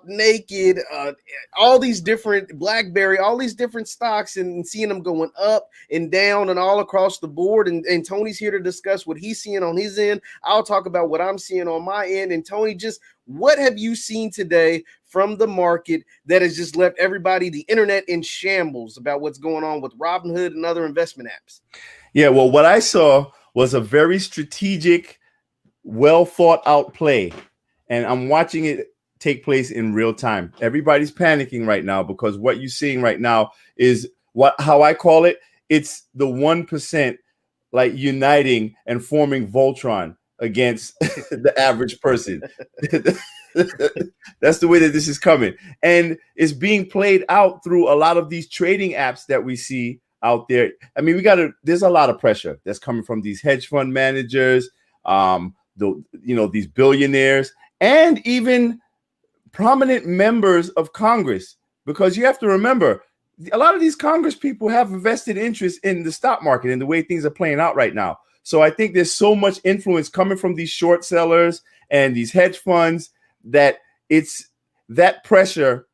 Naked, all these different BlackBerry, all these different stocks, and seeing them going up and down and all across the board. And Tony's here to discuss what he's seeing on his end. I'll talk about what I'm seeing on my end. And Tony, just what have you seen today from the market that has just left everybody, the internet, in shambles about what's going on with Robinhood and other investment apps? Yeah, well, what I saw was a very strategic, well thought out play, and I'm watching it take place in real time. Everybody's panicking right now because what you're seeing right now is how I call it. It's the 1% like uniting and forming Voltron against the average person. That's the way that this is coming, and it's being played out through a lot of these trading apps that we see out there. I mean, there's a lot of pressure that's coming from these hedge fund managers, these billionaires, and even prominent members of Congress, because you have to remember, a lot of these Congress people have a vested interest in the stock market and the way things are playing out right now. So I think there's so much influence coming from these short sellers and these hedge funds that it's that pressure.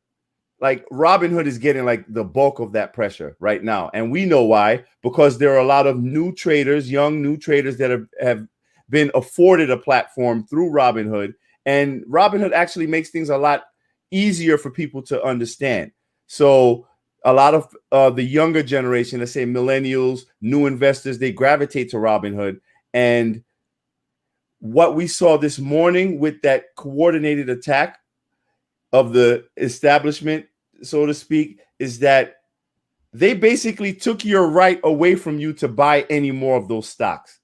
Like Robinhood is getting like the bulk of that pressure right now. And we know why, because there are a lot of new traders, young new traders that have been afforded a platform through Robinhood. And Robinhood actually makes things a lot easier for people to understand. So a lot of the younger generation, let's say millennials, new investors, they gravitate to Robinhood. And what we saw this morning with that coordinated attack of the establishment, so to speak, is that they basically took your right away from you to buy any more of those stocks.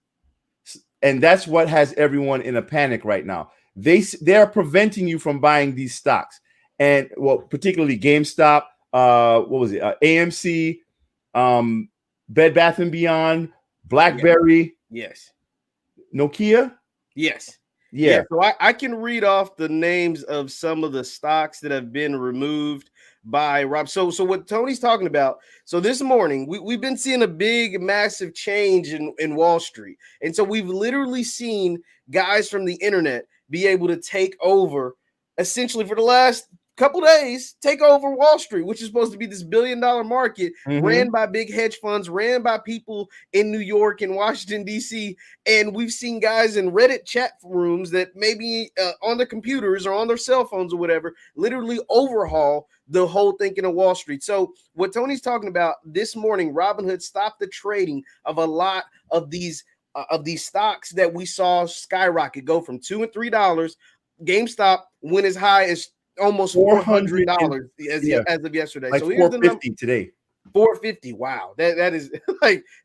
And that's what has everyone in a panic right now. They're preventing you from buying these stocks. And well, particularly GameStop, AMC, Bed Bath & Beyond, BlackBerry. Yes. Nokia. Yes. Yeah. So I can read off the names of some of the stocks that have been removed by Rob. So what Tony's talking about. So this morning we've been seeing a big, massive change in Wall Street. And so we've literally seen guys from the internet be able to take over essentially for the last couple days, take over Wall Street, which is supposed to be this billion-dollar market ran by big hedge funds, ran by people in New York and Washington, D.C. And we've seen guys in Reddit chat rooms that maybe on their computers or on their cell phones or whatever, literally overhaul the whole thinking of Wall Street. So what Tony's talking about this morning, Robinhood stopped the trading of a lot of these stocks that we saw skyrocket, go from $2 and $3. GameStop went as high as almost $400 as of yesterday. Like so here's the number today. 450. Wow. That is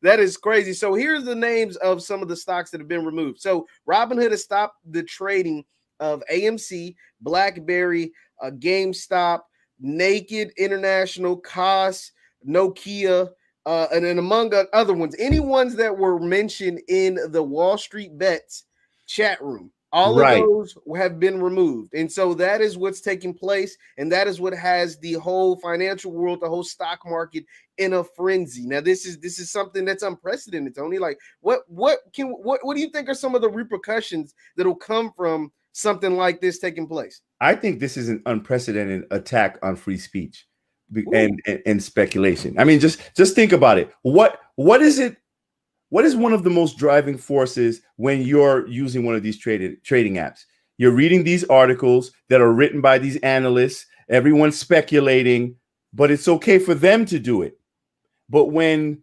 that is crazy. So here's the names of some of the stocks that have been removed. So Robinhood has stopped the trading of AMC, BlackBerry, GameStop, Naked International, COS, Nokia, and then among other ones, any ones that were mentioned in the Wall Street Bets chat room. All of those have been removed. And so that is what's taking place. And that is what has the whole financial world, the whole stock market in a frenzy. Now, this is something that's unprecedented, Tony. Like, what do you think are some of the repercussions that'll come from something like this taking place? I think this is an unprecedented attack on free speech and speculation. I mean, just think about it. What is it? What is one of the most driving forces when you're using one of these trading apps? You're reading these articles that are written by these analysts, everyone's speculating, but it's okay for them to do it. But when,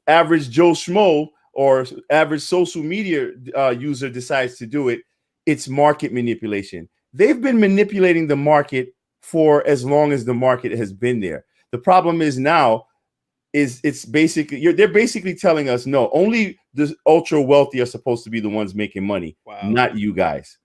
average Joe Schmo or average social media user decides to do it, it's market manipulation. They've been manipulating the market for as long as the market has been there. The problem is now, they're basically telling us, no, only the ultra wealthy are supposed to be the ones making money, not you guys.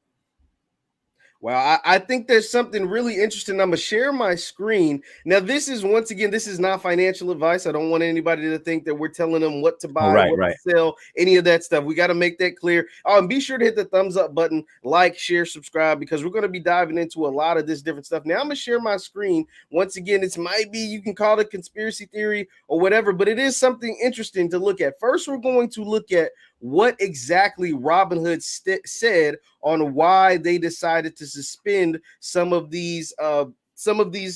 Well, I think there's something really interesting. I'm going to share my screen. Now, this is not financial advice. I don't want anybody to think that we're telling them what to buy, to sell, any of that stuff. We got to make that clear. And be sure to hit the thumbs up button, like, share, subscribe, because we're going to be diving into a lot of this different stuff. Now, I'm going to share my screen. Once again, you can call it conspiracy theory or whatever, but it is something interesting to look at. First, we're going to look at what exactly Robinhood said on why they decided to suspend some of these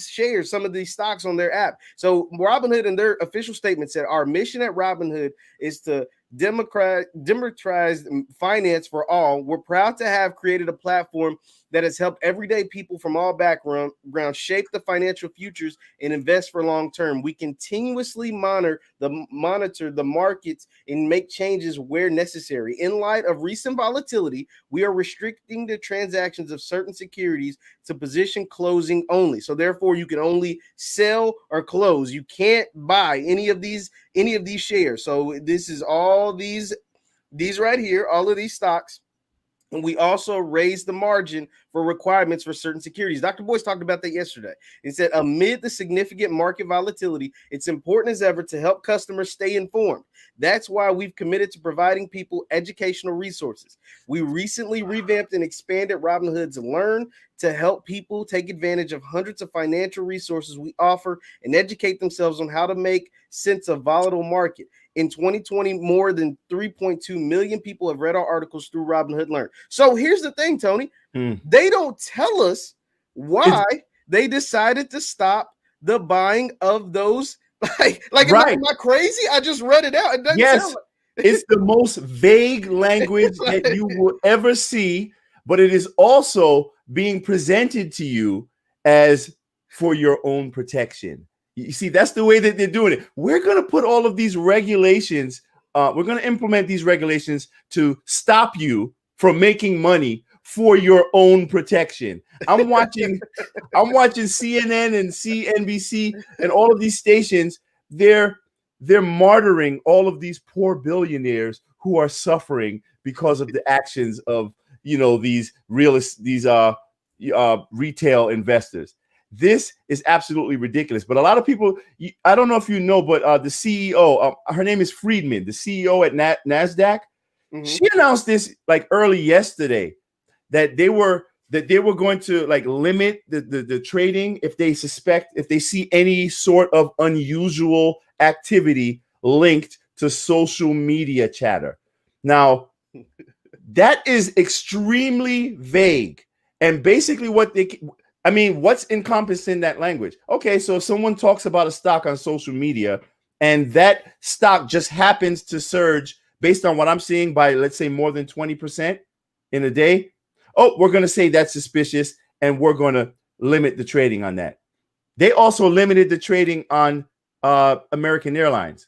shares, some of these stocks on their app. So Robinhood in their official statement said, our mission at Robinhood is to democratize finance for all. We're proud to have created a platform that has helped everyday people from all backgrounds shape the financial futures and invest for long term. We continuously monitor the markets and make changes where necessary. In light of recent volatility, we are restricting the transactions of certain securities to position closing only. So therefore, you can only sell or close. You can't buy any of these shares. So this is all these right here, all of these stocks. And we also raised the margin for requirements for certain securities. Dr. Boyce talked about that yesterday. He said, amid the significant market volatility, it's important as ever to help customers stay informed. That's why we've committed to providing people educational resources. We recently revamped and expanded Robinhood's Learn to help people take advantage of hundreds of financial resources we offer and educate themselves on how to make sense of volatile market. In 2020, more than 3.2 million people have read our articles through Robinhood Learn. So here's the thing, Tony. They don't tell us why they decided to stop the buying of those. Like right. Am I crazy? I just read it out. It doesn't sound like it's the most vague language that you will ever see, but it is also being presented to you as for your own protection. You see, that's the way that they're doing it. We're going to put all of these regulations. We're going to implement these regulations to stop you from making money for your own protection. I'm watching CNN and CNBC and all of these stations. They're martyring all of these poor billionaires who are suffering because of the actions of these retail investors. This is absolutely ridiculous. But a lot of people, I don't know if you know, but the CEO, her name is Friedman, the CEO at NASDAQ. Mm-hmm. She announced this like early yesterday that they were going to like limit the trading if they see any sort of unusual activity linked to social media chatter. Now, that is extremely vague. And basically what's encompassed in that language? Okay, so if someone talks about a stock on social media and that stock just happens to surge based on what I'm seeing by, let's say, more than 20% in a day, we're going to say that's suspicious and we're going to limit the trading on that. They also limited the trading on American Airlines,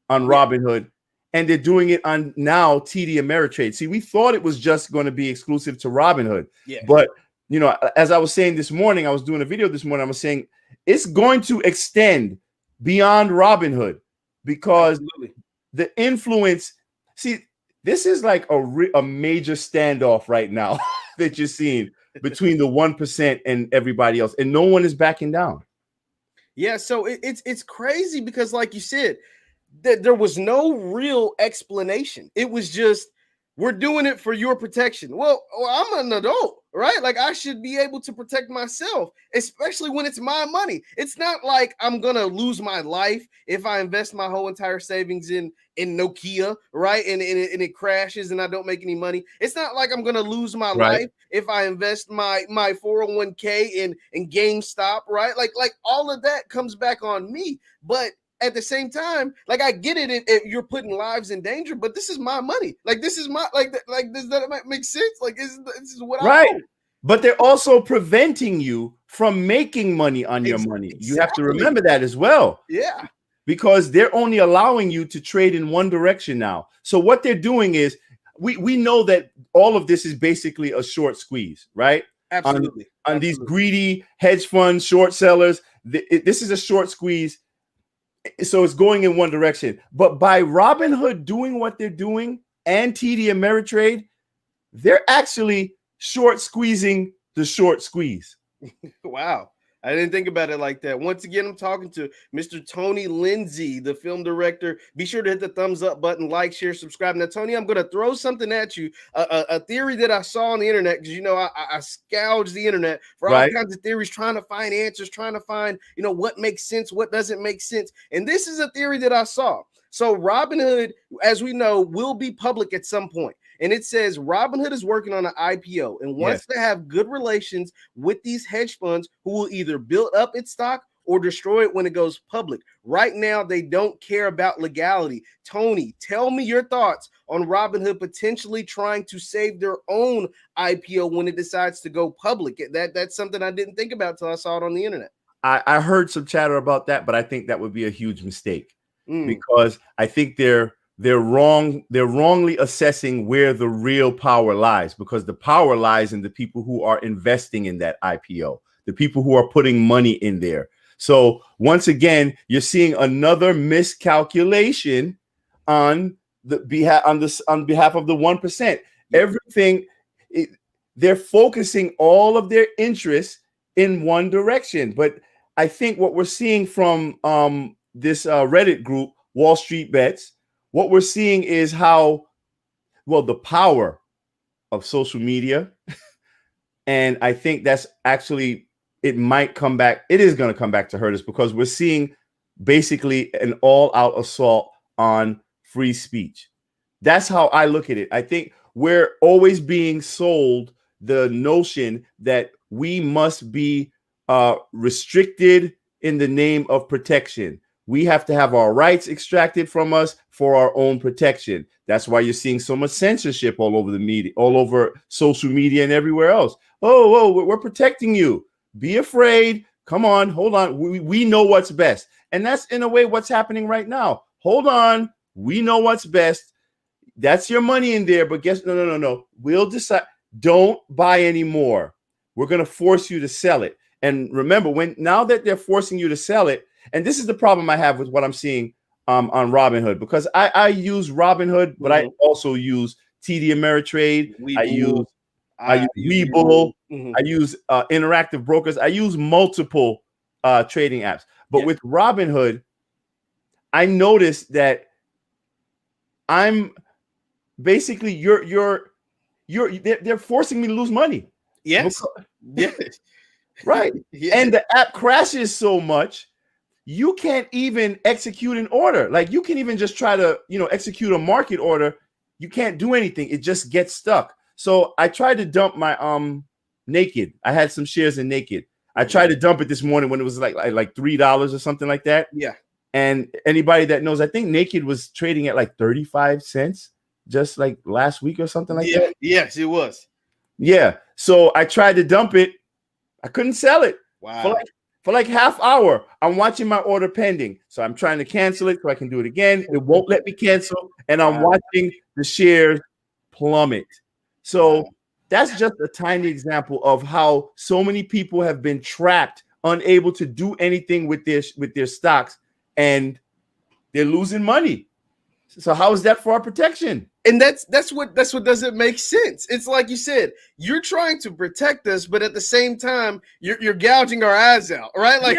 on Robinhood, and they're doing it on now TD Ameritrade. See, we thought it was just going to be exclusive to Robinhood, but as I was saying this morning, I was doing a video this morning. I was saying it's going to extend beyond Robinhood because the influence. See, this is like a major standoff right now that you're seeing between the 1% and everybody else, and no one is backing down. Yeah, so it's crazy because, like you said, there was no real explanation. It was just, we're doing it for your protection. Well, I'm an adult, right? Like, I should be able to protect myself, especially when it's my money. It's not like I'm going to lose my life if I invest my whole entire savings in Nokia, right? And it crashes and I don't make any money. It's not like I'm going to lose my life if I invest my 401k in GameStop, right? Like all of that comes back on me. But at the same time, like, I get it if you're putting lives in danger, but this is my money. Like, this is my, like does that make sense? Like, this is what I own. But they're also preventing you from making money on your money. You have to remember that as well. Yeah. Because they're only allowing you to trade in one direction now. So what they're doing is, we know that all of this is basically a short squeeze, right? Absolutely. On these greedy hedge fund short sellers. This is a short squeeze. So it's going in one direction. But by Robinhood doing what they're doing and TD Ameritrade, they're actually short squeezing the short squeeze. Wow. I didn't think about it like that. Once again, I'm talking to Mr. Tony Lindsay, the film director. Be sure to hit the thumbs up button, like, share, subscribe. Now, Tony, I'm going to throw something at you, a theory that I saw on the internet, because, I scourge the internet for all kinds of theories, trying to find answers, trying to find, what makes sense, what doesn't make sense. And this is a theory that I saw. So Robinhood, as we know, will be public at some point. And it says Robinhood is working on an IPO and wants to have good relations with these hedge funds who will either build up its stock or destroy it when it goes public. Right now, they don't care about legality. Tony, tell me your thoughts on Robinhood potentially trying to save their own IPO when it decides to go public. That's something I didn't think about until I saw it on the internet. I heard some chatter about that, but I think that would be a huge mistake because I think they're wrong. They're wrongly assessing where the real power lies, because the power lies in the people who are investing in that IPO, the people who are putting money in there. So once again, you're seeing another miscalculation on behalf of the 1%. Everything, they're focusing all of their interests in one direction. But I think what we're seeing from this Reddit group, Wall Street Bets, what we're seeing is how, well, the power of social media. And I think that's actually, it might come back. It is going to come back to hurt us, because we're seeing basically an all-out assault on free speech. That's how I look at it. I think we're always being sold the notion that we must be restricted in the name of protection. We have to have our rights extracted from us for our own protection. That's why you're seeing so much censorship all over the media, all over social media and everywhere else. Oh, we're protecting you. Be afraid. Come on, hold on. We know what's best. And that's in a way what's happening right now. Hold on. We know what's best. That's your money in there. But guess, no. We'll decide. Don't buy anymore. We're going to force you to sell it. And remember, now that they're forcing you to sell it, and this is the problem I have with what I'm seeing on Robinhood, because I use Robinhood, but I also use TD Ameritrade. I use Webull. I use Interactive Brokers. I use multiple trading apps. But with Robinhood, I noticed that I'm basically they're forcing me to lose money. Yes. Right. And the app crashes so much, you can't even execute an order. Like, you can even just try to, execute a market order. You can't do anything. It just gets stuck. So I tried to dump my Naked. I had some shares in Naked. I tried to dump it this morning when it was like $3 or something like that. Yeah. And anybody that knows, I think Naked was trading at like 35 cents just like last week or something like that. Yes, it was. Yeah. So I tried to dump it. I couldn't sell it. Wow. For like half hour. I'm watching my order pending. So I'm trying to cancel it so I can do it again. It won't let me cancel. And I'm watching the shares plummet. So that's just a tiny example of how so many people have been trapped, unable to do anything with their stocks, and they're losing money. So how is that for our protection? And that's what doesn't make sense. It's like you said, you're trying to protect us, but at the same time, you're gouging our eyes out, right? Like,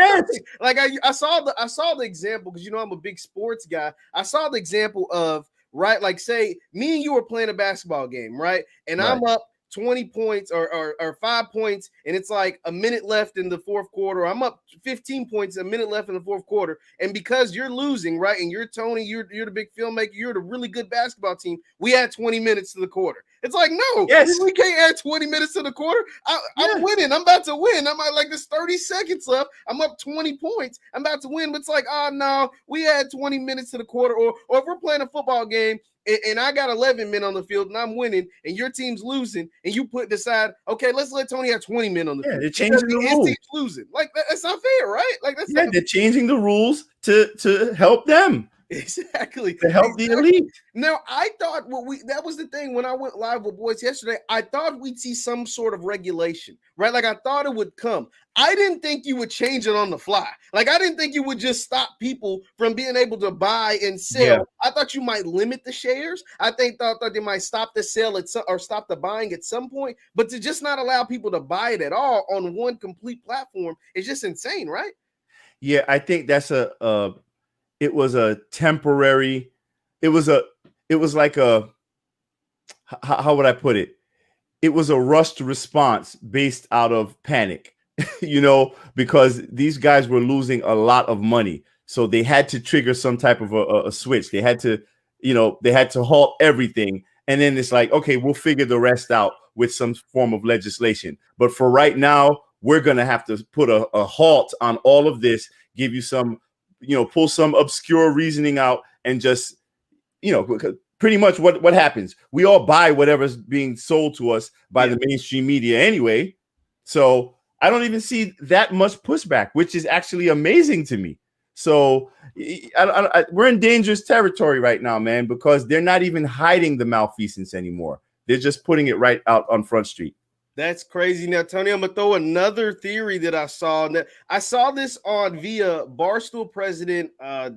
like I saw the example, because I'm a big sports guy. I saw the example of, right, like, say me and you were playing a basketball game, right? And I'm up 20 points or 5 points, and it's like a minute left in the fourth quarter. I'm up 15 points, a minute left in the fourth quarter. And because you're losing, right, and you're Tony, you're the big filmmaker, you're the really good basketball team, we add 20 minutes to the quarter. It's like, no, we can't add 20 minutes to the quarter. I'm winning. I'm about to win. I'm like, there's 30 seconds left. I'm up 20 points. I'm about to win. But it's like, oh, no, we add 20 minutes to the quarter. Or if we're playing a football game, and I got 11 men on the field and I'm winning, and your team's losing, and you decide, okay, let's let Tony have 20 men on the field. They're changing the rules. His team's losing. Like, that's not fair, right? Like, that's they're changing the rules to help them. Exactly. To help the elite. Now, I thought that was the thing when I went live with Boyce yesterday. I thought we'd see some sort of regulation, right? Like, I thought it would come. I didn't think you would change it on the fly. Like, I didn't think you would just stop people from being able to buy and sell. Yeah. I thought you might limit the shares. I thought they might stop the sale or stop the buying at some point. But to just not allow people to buy it at all on one complete platform is just insane, right? Yeah, I think that's it was a temporary, it was like a, how would I put it? It was a rushed response based out of panic, because these guys were losing a lot of money. So they had to trigger some type of a switch. They had to, they had to halt everything. And then it's like, okay, we'll figure the rest out with some form of legislation. But for right now, we're going to have to put a halt on all of this, give you some, pull some obscure reasoning out, and just, pretty much what happens. We all buy whatever's being sold to us by the mainstream media anyway. So I don't even see that much pushback, which is actually amazing to me. So we're in dangerous territory right now, man, because they're not even hiding the malfeasance anymore. They're just putting it right out on Front Street. That's crazy. Now, Tony, I'm gonna throw another theory that I saw. I saw this on via Barstool president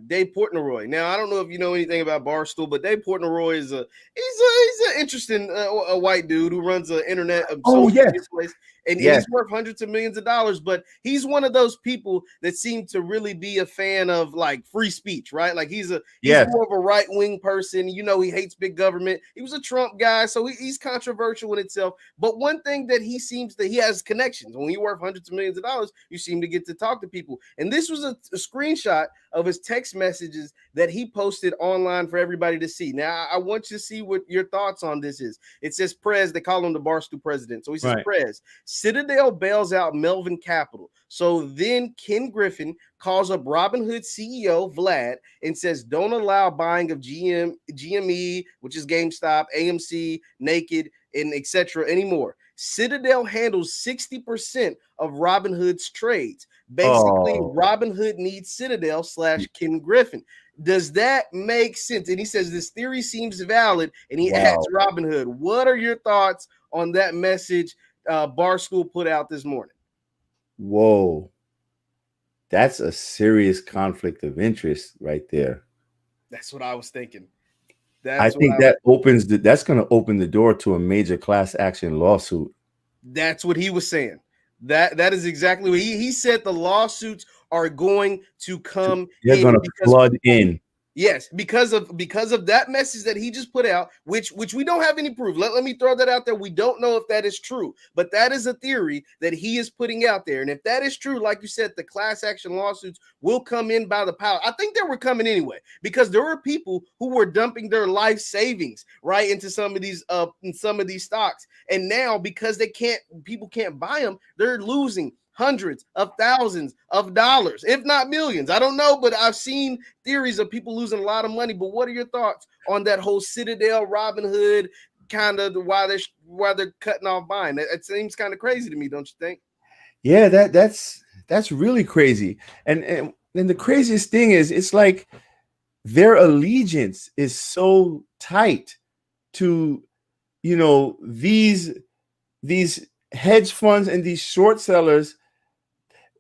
Dave Portnoy. Now, I don't know if you know anything about Barstool, but Dave Portnoy is he's an interesting a white dude who runs an internet place, and he's worth hundreds of millions of dollars. But he's one of those people that seem to really be a fan of like free speech, right? Like he's more of a right wing person. He hates big government. He was a Trump guy, so he's controversial in itself. But one thing that he has connections. When you worth hundreds of millions of dollars, you seem to get to talk to people. And this was a screenshot of his text messages that he posted online for everybody to see. Now, I want you to see what your thoughts on this is. It says Prez, they call him the Barstool president. So he says, Prez, Citadel bails out Melvin Capital. So then Ken Griffin calls up Robinhood CEO Vlad and says, don't allow buying of GME, which is GameStop, AMC, Naked, and etc. anymore. Citadel handles 60% of Robinhood's trades. Basically, Robinhood needs Citadel / Ken Griffin. Does that make sense? And he says this theory seems valid, and he adds Robinhood. What are your thoughts on that message Barstool put out this morning? Whoa. That's a conflict of interest right there. That's what I was thinking. That's going to open the door to a major class action lawsuit. That's what he was saying. That is exactly what he said. The lawsuits are going to come. They're going to flood in. Yes, because of that message that he just put out, which we don't have any proof. Let me throw that out there. We don't know if that is true, but that is a theory that he is putting out there. And if that is true, like you said, the class action lawsuits will come in by the power. I think they were coming anyway, because there were people who were dumping their life savings right into some of these stocks. And now, because people can't buy them, they're losing hundreds of thousands of dollars, if not millions. I don't know, but I've seen theories of people losing a lot of money. But what are your thoughts on that whole Citadel Robinhood kind of why they're cutting off buying? It seems kind of crazy to me, don't you think? Yeah, that's really crazy. And the craziest thing is, it's like their allegiance is so tight to these hedge funds and these short sellers.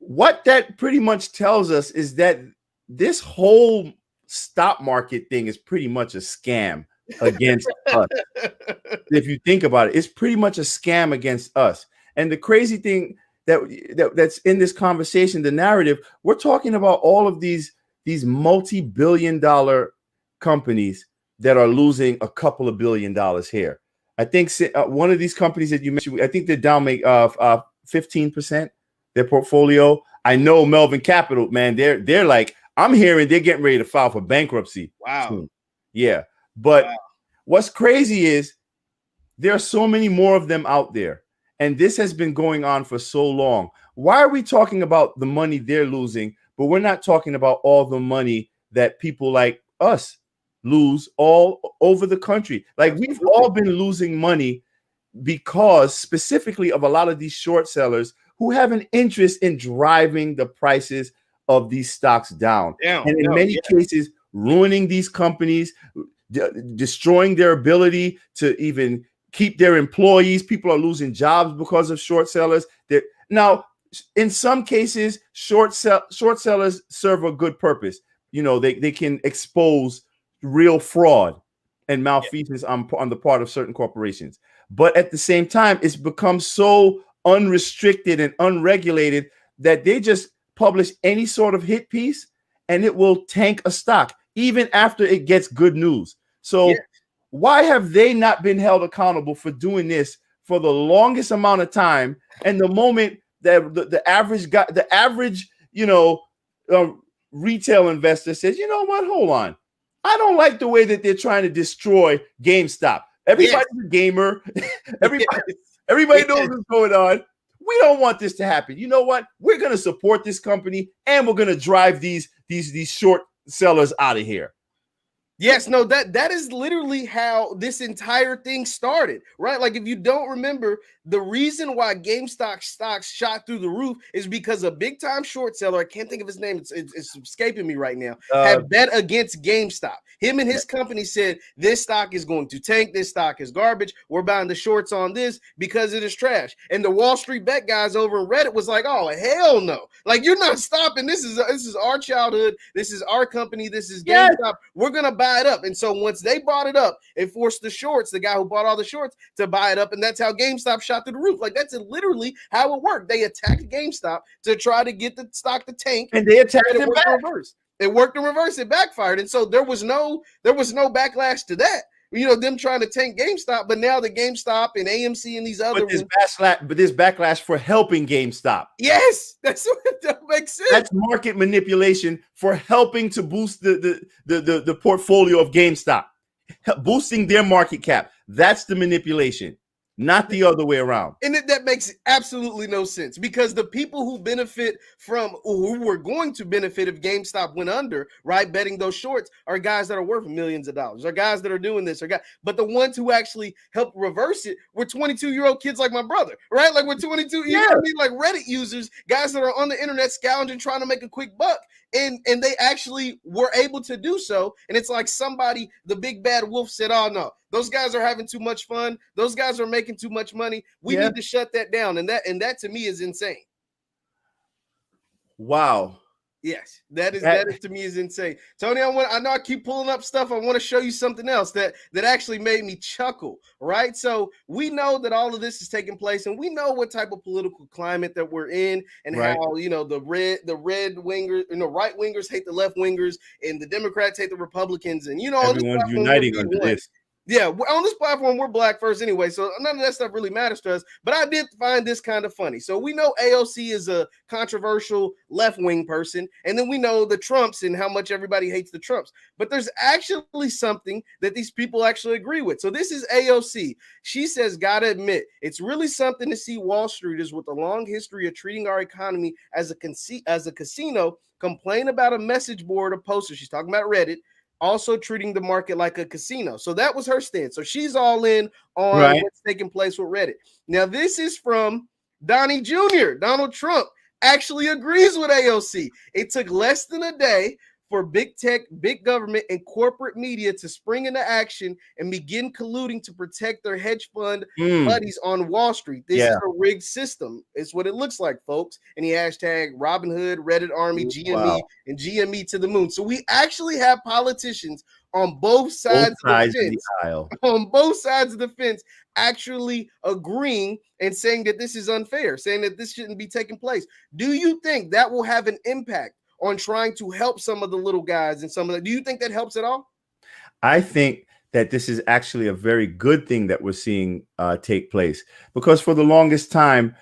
What that pretty much tells us is that this whole stock market thing is pretty much a scam against us. If you think about it, it's pretty much a scam against us. And the crazy thing that's in this conversation, the narrative, we're talking about all of these multi-billion-dollar companies that are losing a couple of $1 billion here. I think one of these companies that you mentioned, I think they're down 15%. Their portfolio. I know Melvin Capital, man. They're like, I'm hearing they're getting ready to file for bankruptcy. Wow. Soon. Yeah. But what's crazy is there are so many more of them out there, and this has been going on for so long. Why are we talking about the money they're losing, but we're not talking about all the money that people like us lose all over the country? Like, we've all been losing money because specifically of a lot of these short sellers who have an interest in driving the prices of these stocks down. And in many cases, ruining these companies, destroying their ability to even keep their employees. People are losing jobs because of short sellers. Now, in some cases, short sellers serve a good purpose. They can expose real fraud and malfeasance on the part of certain corporations. But at the same time, it's become so unrestricted and unregulated that they just publish any sort of hit piece and it will tank a stock even after it gets good news. So why have they not been held accountable for doing this for the longest amount of time? And the moment that the average retail investor says, you know what, hold on, I don't like the way that they're trying to destroy GameStop. Everybody's a gamer. Everybody knows what's going on. We don't want this to happen. You know what? We're going to support this company, and we're going to drive these short sellers out of here. Yes, no, that is literally how this entire thing started, right? Like, if you don't remember, the reason why GameStop stocks shot through the roof is because a big time short seller, I can't think of his name, it's escaping me right now, had bet against GameStop. Him and his company said, this stock is going to tank, this stock is garbage, we're buying the shorts on this because it is trash. And the Wall Street bet guys over in Reddit was like, oh, hell no. Like, you're not stopping. This is our childhood. This is our company. This is GameStop. Yes. We're going to buy it up. And so once they bought it up, it forced the shorts, the guy who bought all the shorts, to buy it up. And that's how GameStop shot through the roof. Like, that's literally how it worked. They attacked GameStop to try to get the stock to tank. And they attacked it back. Reverse. It worked in reverse. It backfired. And so there was no backlash to that. You know, them trying to tank GameStop, but now the GameStop and AMC and these other there's backlash for helping GameStop. Yes, that makes sense. That's market manipulation for helping to boost the portfolio of GameStop, boosting their market cap. That's the manipulation, not the other way around. And that makes absolutely no sense, because the people who benefit from, who were going to benefit if GameStop went under, right, betting those shorts, are guys that are worth millions of dollars, are guys that are doing this, but the ones who actually helped reverse it were 22-year-old kids like my brother, right? Like, we're 22, you know what I mean? Like Reddit users, guys that are on the internet scrounging, trying to make a quick buck. And they actually were able to do so. And it's like somebody, the big bad wolf, said, oh, no, those guys are having too much fun. Those guys are making too much money. We need to shut that down. And that to me is insane. Wow. Yes, that is to me is insane. Tony, I know I keep pulling up stuff. I want to show you something else that actually made me chuckle, right? So we know that all of this is taking place, and we know what type of political climate that we're in, and how, you know, the red wingers, you know, right wingers hate the left wingers, and the Democrats hate the Republicans, and, you know, everyone's uniting under this. Yeah, on this platform, we're black first anyway, so none of that stuff really matters to us. But I did find this kind of funny. So we know AOC is a controversial left-wing person, and then we know the Trumps and how much everybody hates the Trumps. But there's actually something that these people actually agree with. So this is AOC. She says, gotta admit, it's really something to see Wall Streeters with a long history of treating our economy as a casino complain about a message board of posters. She's talking about Reddit. Also treating the market like a casino. So that was her stance. So she's all in on what's taking place with Reddit. Now, this is from Donnie Jr. Donald Trump actually agrees with AOC. It took less than a day for big tech, big government, and corporate media to spring into action and begin colluding to protect their hedge fund buddies on Wall Street. This is a rigged system. It's what it looks like, folks. And he hashtag Robinhood, Reddit Army, GME, and GME to the moon. So we actually have politicians on both sides of the aisle, on both sides of the fence, actually agreeing and saying that this is unfair, saying that this shouldn't be taking place. Do you think that will have an impact on trying to help some of the little guys and some of the, do you think that helps at all? I think that this is actually a very good thing that we're seeing take place, because for the longest time,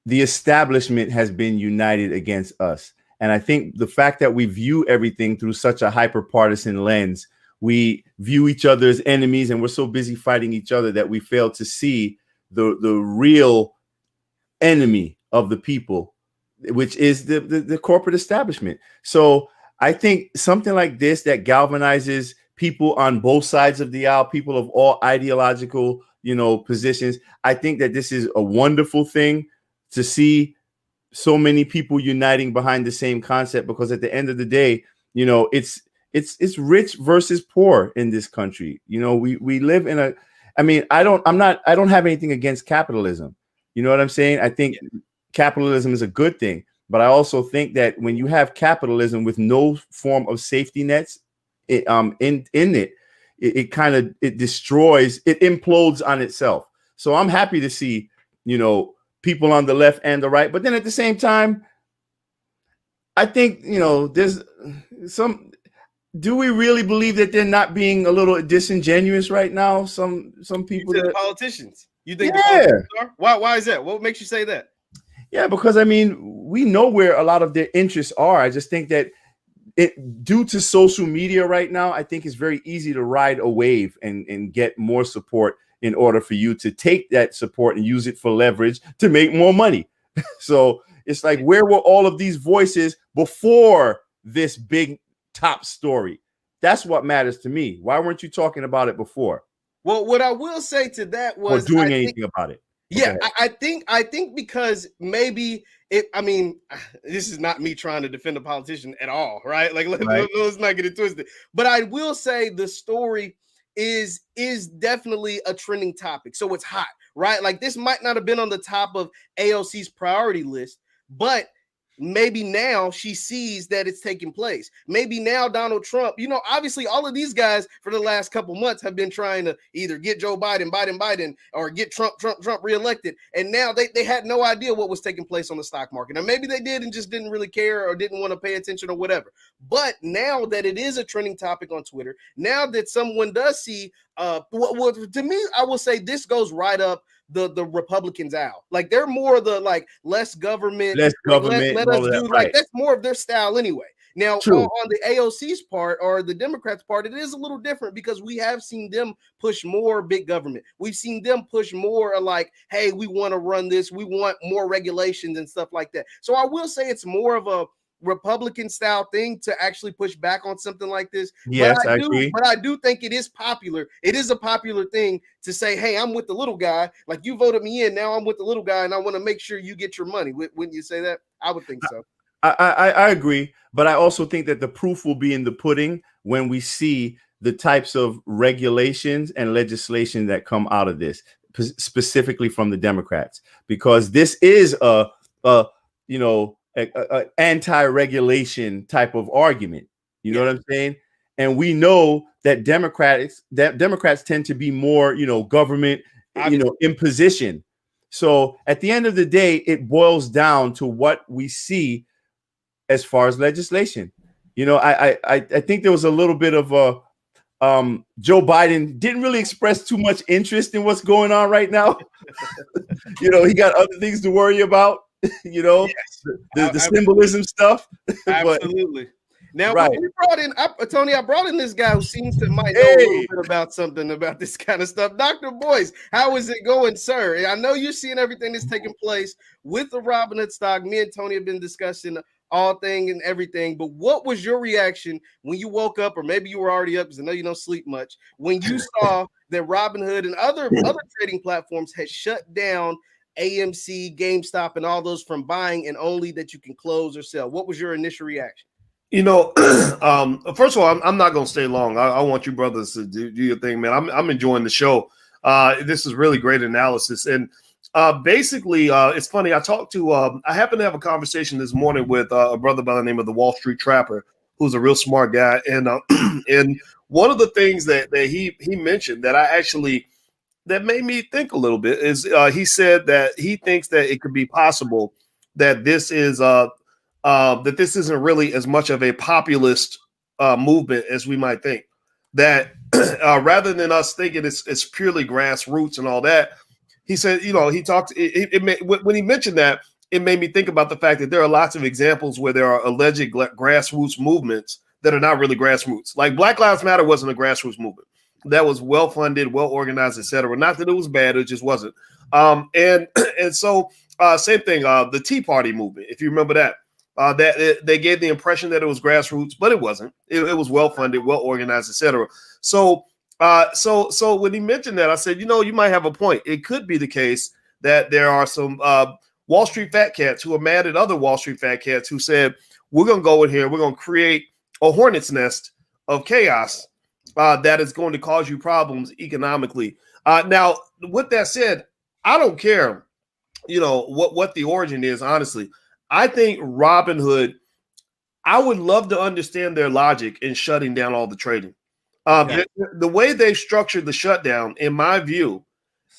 the establishment has been united against us. And I think the fact that we view everything through such a hyper-partisan lens, we view each other as enemies, and we're so busy fighting each other that we fail to see the real enemy of the people, which is the corporate establishment. So I think something like this that galvanizes people on both sides of the aisle, people of all ideological, you know, positions. I think that this is a wonderful thing to see so many people uniting behind the same concept, because at the end of the day, you know, it's rich versus poor in this country. You know, we live in a, I mean, I don't have anything against capitalism. You know what I'm saying? I think capitalism is a good thing, but I also think that when you have capitalism with no form of safety nets it destroys, it implodes on itself. So I'm happy to see, you know, people on the left and the right, but then at the same time, I think, you know, there's some, do we really believe that they're not being a little disingenuous right now? Some people, the politicians, you think the politicians are? Why is that? What makes you say that? Yeah, because I mean, we know where a lot of their interests are. I just think that due to social media right now, I think it's very easy to ride a wave and get more support in order for you to take that support and use it for leverage to make more money. So it's like, where were all of these voices before this big top story? That's what matters to me. Why weren't you talking about it before? Well, what I will say to that was or doing anything about it. Yeah, I think because maybe I mean, this is not me trying to defend a politician at all, right? Like, let's not get it twisted. But I will say the story is definitely a trending topic. So it's hot, right? Like, this might not have been on the top of AOC's priority list, but maybe now she sees that it's taking place. Maybe now Donald Trump, obviously all of these guys for the last couple months have been trying to either get Joe Biden, or get Trump reelected. And now they had no idea what was taking place on the stock market. And maybe they did and just didn't really care or didn't want to pay attention or whatever. But now that it is a trending topic on Twitter, now that someone does see, to me, I will say this goes right up the Republicans out. Like, they're more the less government, let us do that, right. That's more of their style anyway. Now on the AOC's part or the Democrats' part, it is a little different because we have seen them push more big government. We've seen them push more like, hey, we want to run this, we want more regulations and stuff like that. So I will say it's more of a Republican style thing to actually push back on something like this. Yes, I agree. But I do think it is popular. It is a popular thing to say, hey, I'm with the little guy. Like, you voted me in, now I'm with the little guy, and I want to make sure you get your money. Wouldn't you say that? I would think so. I agree, but I also think that the proof will be in the pudding when we see the types of regulations and legislation that come out of this, specifically from the Democrats, because this is a anti-regulation type of argument. You know what I'm saying? And we know that Democrats tend to be more, government, imposition. So at the end of the day, it boils down to what we see as far as legislation. I think there was a little bit of a Joe Biden didn't really express too much interest in what's going on right now. He got other things to worry about. The symbolism stuff. Absolutely. Now, we brought in Tony. I brought in this guy who seems to might know a little bit about something about this kind of stuff. Dr. Boyce, how is it going, sir? I know you're seeing everything that's taking place with the Robinhood stock. Me and Tony have been discussing all thing and everything. But what was your reaction when you woke up, or maybe you were already up because I know you don't sleep much, when you saw that Robinhood and other trading platforms had shut down AMC, GameStop, and all those from buying, and only that you can close or sell? What was your initial reaction? First of all, I'm not going to stay long. I want you brothers to do your thing, man. I'm enjoying the show. This is really great analysis. And basically, it's funny. I happened to have a conversation this morning with a brother by the name of the Wall Street Trapper, who's a real smart guy. And and one of the things that he mentioned that made me think a little bit is he said that he thinks that it could be possible that this is that this isn't really as much of a populist movement as we might think. That rather than us thinking it's purely grassroots and all that, he said, he talked. When he mentioned that, it made me think about the fact that there are lots of examples where there are alleged grassroots movements that are not really grassroots. Like Black Lives Matter wasn't a grassroots movement. That was well funded, well organized, etc. Not that it was bad, it just wasn't. And so same thing. The Tea Party movement, if you remember that. That they gave the impression that it was grassroots, but it wasn't. It was well funded, well organized, etc. So when he mentioned that, I said, you might have a point. It could be the case that there are some Wall Street fat cats who are mad at other Wall Street fat cats who said, we're going to go in here, we're going to create a hornet's nest of chaos that is going to cause you problems economically. Now, with that said, I don't care, what the origin is, honestly. I think Robinhood, I would love to understand their logic in shutting down all the trading. The way they structured the shutdown, in my view,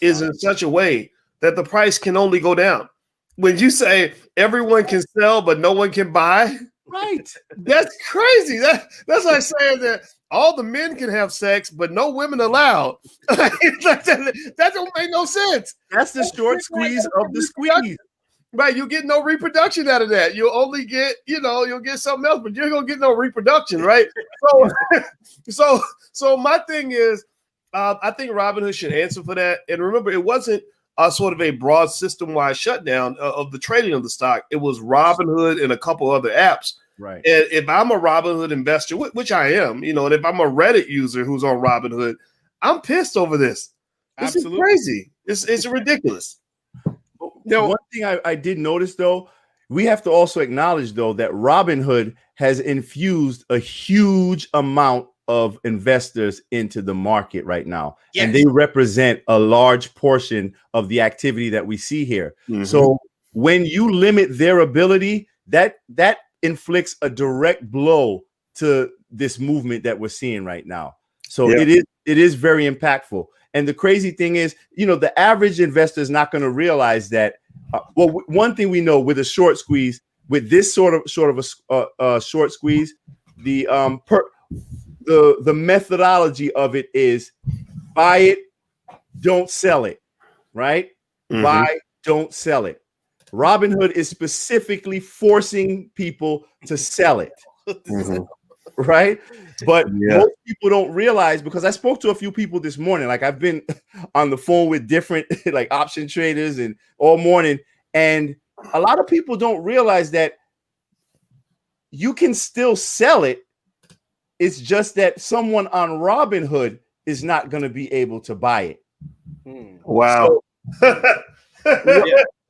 is in such a way that the price can only go down. When you say everyone can sell, but no one can buy, right? That's crazy. That's like saying that all the men can have sex, but no women allowed. That don't make no sense. That's the short squeeze of the squeeze. Right, you get no reproduction out of that. You'll only get, you'll get something else, but you're gonna get no reproduction, right? So my thing is, I think Robinhood should answer for that. And remember, it wasn't sort of a broad system-wide shutdown of the trading of the stock. It was Robinhood and a couple other apps. Right. And if I'm a Robinhood investor, which I am, and if I'm a Reddit user who's on Robinhood, I'm pissed over this. This is crazy. It's ridiculous. One thing I did notice, though, we have to also acknowledge, though, that Robinhood has infused a huge amount of investors into the market right now. Yes. And they represent a large portion of the activity that we see here. Mm-hmm. So when you limit their ability, that inflicts a direct blow to this movement that we're seeing right now. So it is very impactful. And the crazy thing is, the average investor is not going to realize that. One thing we know with a short squeeze, with this sort of a short squeeze, the methodology of it is buy it, don't sell it, right? Mm-hmm. Buy, don't sell it. Robinhood is specifically forcing people to sell it. Mm-hmm. Right? But most people don't realize, because I spoke to a few people this morning. Like, I've been on the phone with different like option traders and all morning, and a lot of people don't realize that you can still sell it. It's just that someone on Robinhood is not going to be able to buy it. Wow.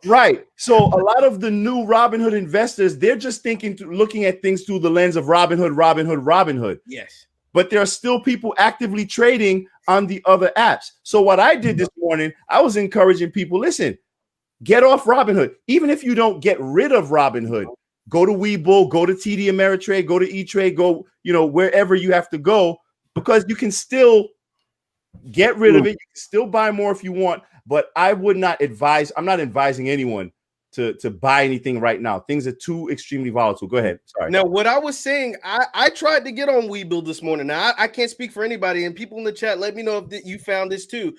Right. So a lot of the new Robinhood investors, they're just looking at things through the lens of Robinhood. Yes. But there are still people actively trading on the other apps. So what I did this morning, I was encouraging people, listen, get off Robinhood. Even if you don't get rid of Robinhood, go to Webull, go to TD Ameritrade, go to E-Trade, go, wherever you have to go, because you can still get rid of it. You can still buy more if you want. But I would not advise. I'm not advising anyone to buy anything right now. Things are too extremely volatile. Go ahead. Sorry. Now, what I was saying, I tried to get on Webull this morning. Now, I can't speak for anybody, and people in the chat, let me know if you found this too.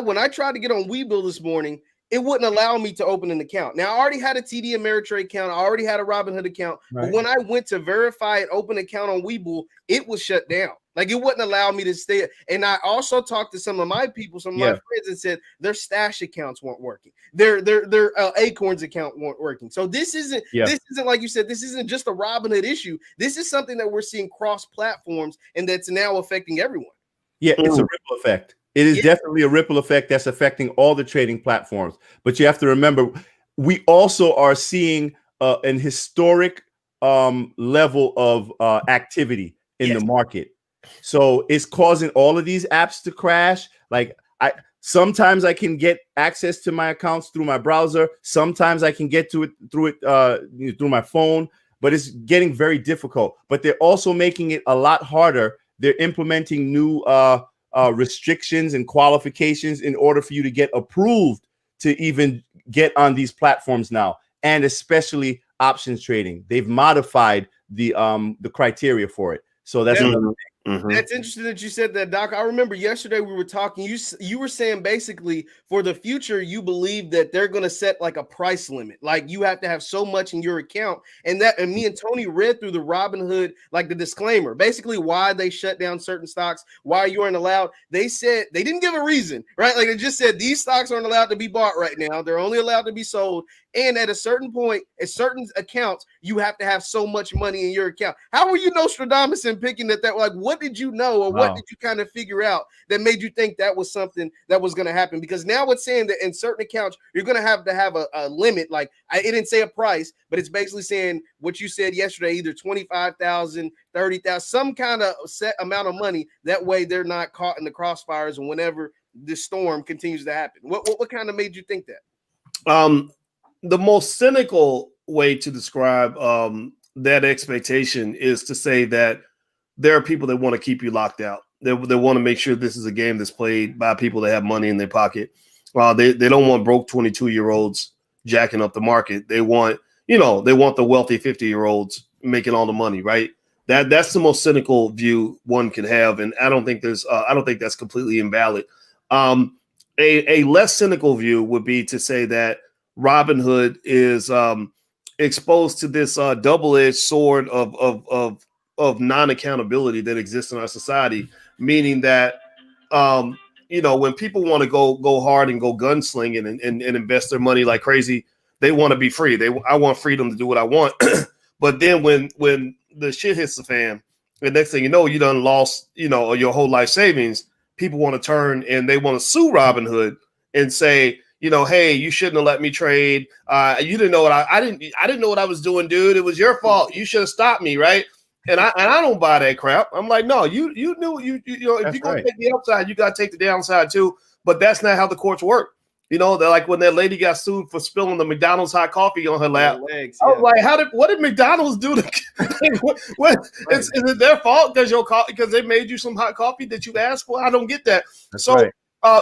When I tried to get on Webull this morning, it wouldn't allow me to open an account. Now, I already had a TD Ameritrade account. I already had a Robinhood account. Right. But when I went to verify and open an account on Webull, it was shut down. Like, it wouldn't allow me to stay. And I also talked to some of my people, some of my friends, and said their stash accounts weren't working. Their Acorns account weren't working. So this isn't like you said, this isn't just a Robinhood issue. This is something that we're seeing cross platforms, and that's now affecting everyone. Yeah, it's a ripple effect. It is definitely a ripple effect that's affecting all the trading platforms. But you have to remember, we also are seeing an historic level of activity in the market. So it's causing all of these apps to crash. Like, sometimes I can get access to my accounts through my browser. Sometimes I can get to it through my phone, but it's getting very difficult. But they're also making it a lot harder. They're implementing new restrictions and qualifications in order for you to get approved to even get on these platforms now, and especially options trading. They've modified the criteria for it. So that's another thing. Mm-hmm. That's interesting that you said that, Doc. I remember yesterday we were talking. You were saying basically for the future, you believe that they're going to set like a price limit, like you have to have so much in your account. And me and Tony read through the Robinhood, like the disclaimer, basically why they shut down certain stocks, why you aren't allowed. They said they didn't give a reason, right? Like, they just said these stocks aren't allowed to be bought right now. They're only allowed to be sold. And at a certain point, at certain accounts, you have to have so much money in your account. How were you Nostradamus in picking that? Like, what did you know, or what did you kind of figure out that made you think that was something that was going to happen? Because now it's saying that in certain accounts, you're going to have a limit. Like, it didn't say a price, but it's basically saying what you said yesterday, either 25,000, 30,000, some kind of set amount of money. That way they're not caught in the crossfires and whenever the storm continues to happen. What kind of made you think that? The most cynical way to describe that expectation is to say that there are people that want to keep you locked out. They want to make sure this is a game that's played by people that have money in their pocket. They don't want broke 22-year-olds jacking up the market. They want the wealthy 50-year-olds making all the money, right? That's the most cynical view one can have, and I don't think that's completely invalid. A less cynical view would be to say that Robinhood is exposed to this double-edged sword of non-accountability that exists in our society, meaning that when people want to go hard and go gunslinging and invest their money like crazy, they want to be free. I want freedom to do what I want. But then when the shit hits the fan, the next thing you know, you done lost, your whole life savings. People want to turn and they want to sue Robinhood and say, hey, you shouldn't have let me trade. You didn't know what I didn't know what I was doing, dude. It was your fault. You should have stopped me, right? And I don't buy that crap. I'm like, no, you knew if you're gonna take the upside, you gotta take the downside too. But that's not how the courts work. They're like when that lady got sued for spilling the McDonald's hot coffee on her lap. Legs, I was like, what did McDonald's do to is it their fault because they made you some hot coffee that you asked for? I don't get that. That's so right.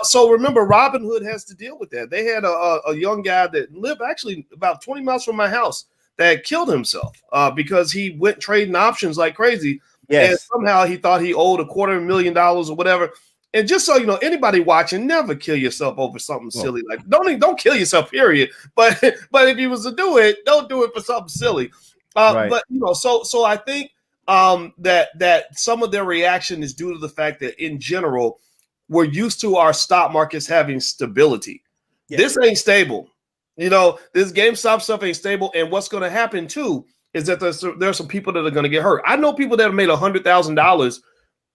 So remember, Robinhood has to deal with that. They had a young guy that lived actually about 20 miles from my house that killed himself because he went trading options like crazy. Yes. And somehow he thought he owed $250,000 or whatever. And just so you know, anybody watching, never kill yourself over something silly. Like don't kill yourself, period. But if you was to do it, don't do it for something silly. Right. But so I think that some of their reaction is due to the fact that in general, we're used to our stock markets having stability. Yeah. This ain't stable. This GameStop stuff ain't stable. And what's going to happen too is that there's some people that are going to get hurt. I know people that have made $100,000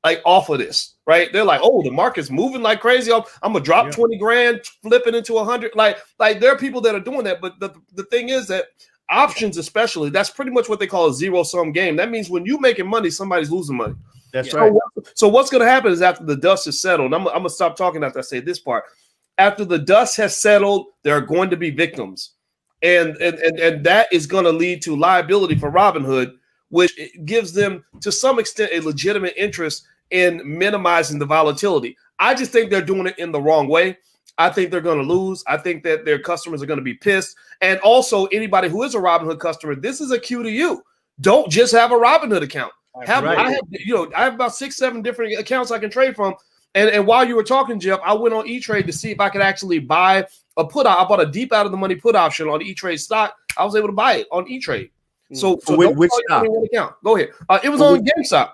like off of this, right? They're like, oh, the market's moving like crazy. I'm gonna drop 20 grand, flip it into 100. Like there are people that are doing that. But the thing is that options, especially, that's pretty much what they call a zero-sum game. That means when you're making money, somebody's losing money. That's right. So what's going to happen is after the dust is settled, I'm going to stop talking after I say this part. After the dust has settled, there are going to be victims. And that is going to lead to liability for Robinhood, which gives them, to some extent, a legitimate interest in minimizing the volatility. I just think they're doing it in the wrong way. I think they're going to lose. I think that their customers are going to be pissed. And also, anybody who is a Robinhood customer, this is a cue to you. Don't just have a Robinhood account. I have about 6-7 different accounts I can trade from. And while you were talking, Jeff, I went on E-Trade to see if I could actually buy a put. I bought a deep out of the money put option on E-Trade stock. I was able to buy it on E-Trade. So which stock? Account. Go ahead. It was on GameStop.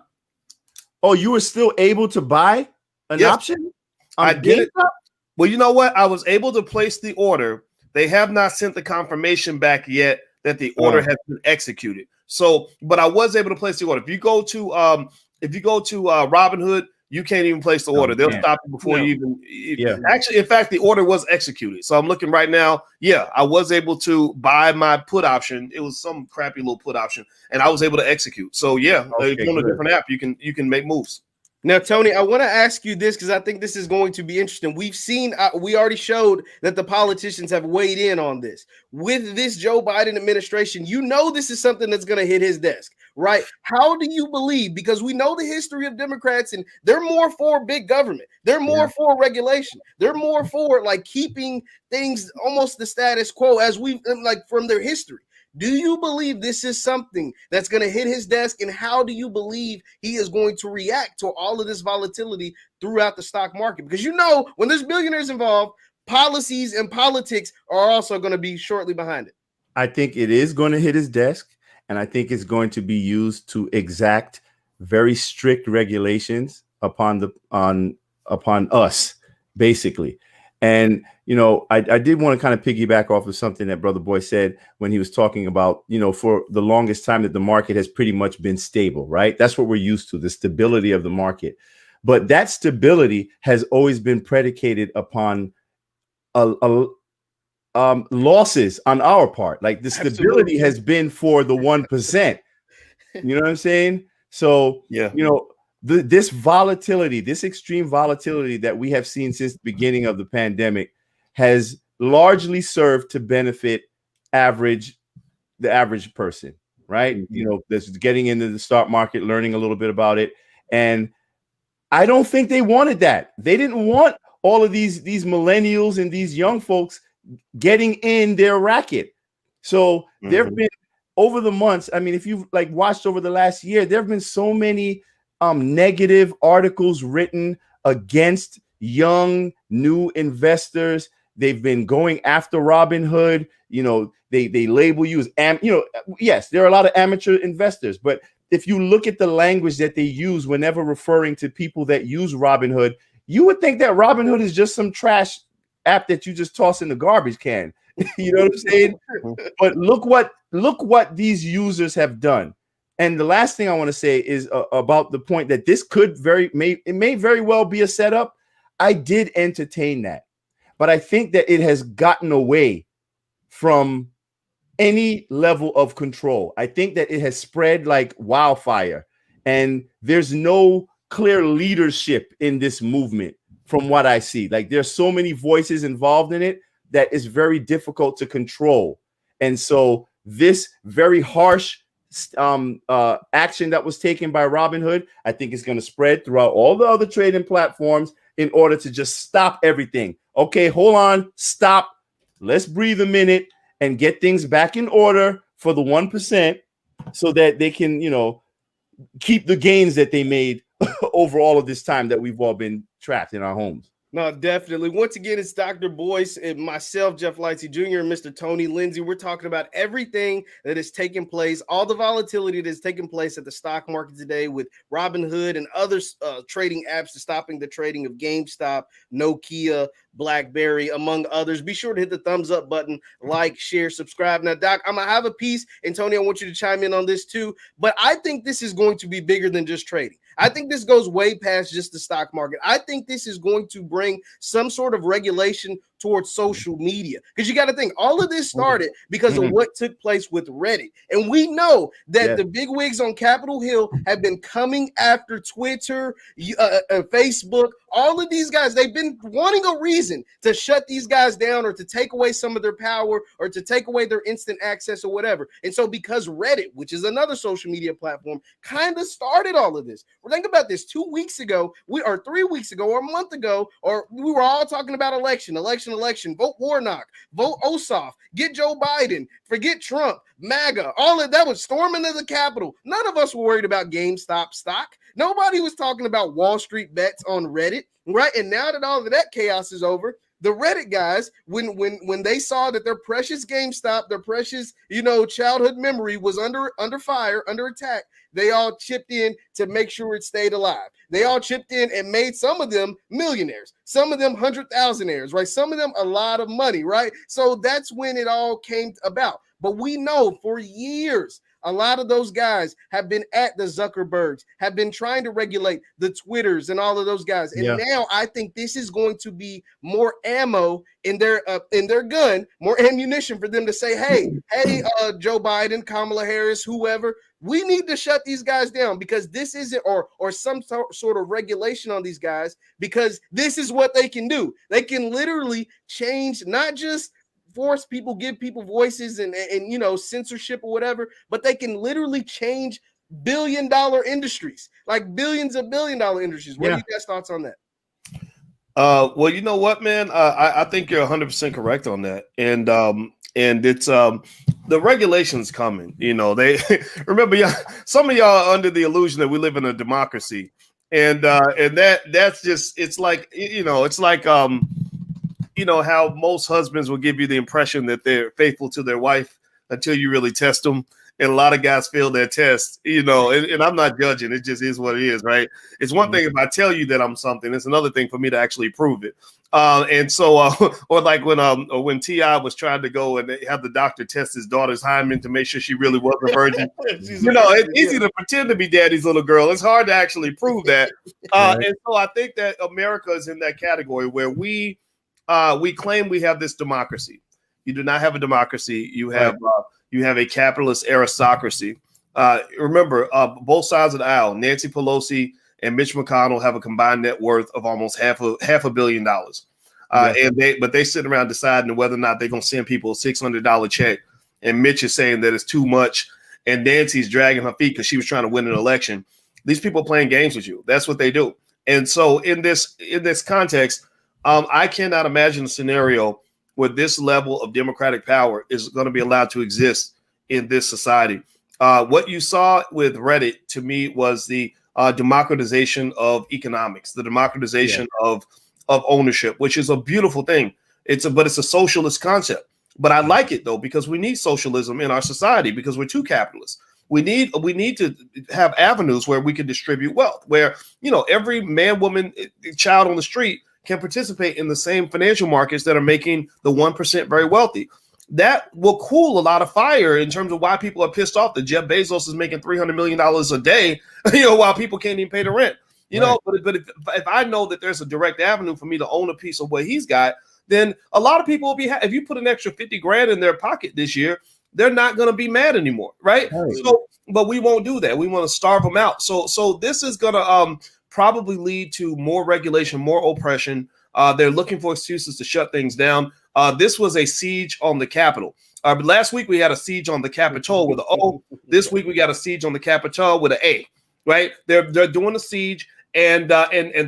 Oh, you were still able to buy an option? I did it. Well, you know what? I was able to place the order. They have not sent the confirmation back yet that the order has been executed. So, but I was able to place the order. If you go to Robinhood, you can't even place the order. They'll stop you before you even. Actually, in fact, the order was executed. So I'm looking right now. Yeah, I was able to buy my put option. It was some crappy little put option, and I was able to execute. So yeah, if you're on a different app, you can make moves. Now, Tony, I want to ask you this because I think this is going to be interesting. We've seen, we already showed that the politicians have weighed in on this. With this Joe Biden administration, this is something that's going to hit his desk, right? How do you believe? Because we know the history of Democrats, and they're more for big government. They're more for regulation. They're more for like keeping things almost the status quo as we like from their history. Do you believe this is something that's going to hit his desk? And how do you believe he is going to react to all of this volatility throughout the stock market? Because when there's billionaires involved, policies and politics are also going to be shortly behind it. I think it is going to hit his desk, and I think it's going to be used to exact very strict regulations upon us, basically. And, I did want to kind of piggyback off of something that Brother Boyce said when he was talking about, for the longest time that the market has pretty much been stable, right? That's what we're used to, the stability of the market. But that stability has always been predicated upon losses on our part. Like the stability has been for the 1%. You know what I'm saying? So, this volatility, this extreme volatility that we have seen since the beginning of the pandemic has largely served to benefit the average person, right? That's getting into the stock market, learning a little bit about it. And I don't think they wanted that. They didn't want all of these millennials and these young folks getting in their racket. So there have been, over the months, I mean, if you've watched over the last year, there have been so many negative articles written against young new investors They've been going after Robinhood. They label you as yes, there are a lot of amateur investors, but if you look at the language that they use whenever referring to people that use Robinhood, you would think that Robinhood is just some trash app that you just toss in the garbage can. You know what I'm saying? But look what these users have done. And the last thing I want to say is about the point that this may very well be a setup. I did entertain that, but I think that it has gotten away from any level of control. I think that it has spread like wildfire, and there's no clear leadership in this movement from what I see. Like, there's so many voices involved in it that is very difficult to control. And so this very harsh action that was taken by Robinhood, I think is going to spread throughout all the other trading platforms in order to just stop everything. Okay, hold on, stop. Let's breathe a minute and get things back in order for the 1% so that they can, keep the gains that they made over all of this time that we've all been trapped in our homes. No, definitely. Once again, it's Dr. Boyce and myself, Jeff Lightsey Jr., and Mr. Tony Lindsay. We're talking about everything that is taking place, all the volatility that is taking place at the stock market today with Robinhood and other trading apps stopping the trading of GameStop, Nokia, BlackBerry, among others. Be sure to hit the thumbs up button, like, share, subscribe. Now, Doc, I'm going to have a piece, and Tony, I want you to chime in on this too, but I think this is going to be bigger than just trading. I think this goes way past just the stock market. I think this is going to bring some sort of regulation towards social media, because you got to think all of this started because of what took place with Reddit. And we know that the big wigs on Capitol Hill have been coming after Twitter, Facebook, all of these guys. They've been wanting a reason to shut these guys down or to take away some of their power or to take away their instant access or whatever. And so because Reddit, which is another social media platform, kind of started all of this. Well, think about this. 2 weeks ago, or 3 weeks ago, or a month ago, or we were all talking about election, vote Warnock, vote Ossoff, get Joe Biden, forget Trump, MAGA, all of that was storming of the Capitol. None of us were worried about GameStop stock. Nobody was talking about Wall Street bets on Reddit, right? And now that all of that chaos is over, the Reddit guys, when they saw that their precious GameStop, their precious, childhood memory was under fire, under attack, they all chipped in to make sure it stayed alive. They all chipped in and made some of them millionaires, some of them 100,000aires, right? Some of them a lot of money, right? So that's when it all came about. But we know for years, a lot of those guys have been at the Zuckerbergs, have been trying to regulate the Twitters and all of those guys. And now I think this is going to be more ammo in their gun, more ammunition for them to say, hey, Joe Biden, Kamala Harris, whoever, we need to shut these guys down because this isn't, or some sort of regulation on these guys, because this is what they can do. They can literally change, not just force people, give people voices and censorship or whatever, but they can literally change billion-dollar industries, like billions of billion-dollar industries. What are you guys' thoughts on that? Well, you know what, man? I think you're 100% correct on that. And it's the regulations coming. They remember some of y'all are under the illusion that we live in a democracy, and that's just, it's like how most husbands will give you the impression that they're faithful to their wife until you really test them. And a lot of guys fail their test, and I'm not judging. It just is what it is, right? It's one thing if I tell you that I'm something. It's another thing for me to actually prove it. And so, or like when T.I. was trying to go and have the doctor test his daughter's hymen to make sure she really was a virgin. It's easy to pretend to be daddy's little girl. It's hard to actually prove that. And so I think that America is in that category where we claim we have this democracy. You do not have a democracy. You have a capitalist aristocracy. Remember, both sides of the aisle, Nancy Pelosi and Mitch McConnell, have a combined net worth of almost half $500 million. But they sit around deciding whether or not they're going to send people a $600 check. And Mitch is saying that it's too much. And Nancy's dragging her feet because she was trying to win an election. These people are playing games with you. That's what they do. And so in this context, I cannot imagine a scenario where this level of democratic power is going to be allowed to exist in this society. What you saw with Reddit, to me, was the democratization of economics, the democratization of ownership, which is a beautiful thing. But it's a socialist concept. But I like it though, because we need socialism in our society because we're too capitalist. We need to have avenues where we can distribute wealth, where, you know, every man, woman, child on the street can participate in the same financial markets that are making the 1% very wealthy. That will cool a lot of fire in terms of why people are pissed off that Jeff Bezos is making $300 million a day, you know, while people can't even pay the rent. You know, but if I know that there's a direct avenue for me to own a piece of what he's got, then a lot of people will be if you put an extra 50 grand in their pocket this year, they're not going to be mad anymore, right? So, but we won't do that. We want to starve them out. So this is going to probably lead to more regulation, more oppression. They're looking for excuses to shut things down. This was a siege on the Capitol. Last week we had a siege on the Capitol with an O. This week we got a siege on the Capitol with an A. Right? They're doing a siege, and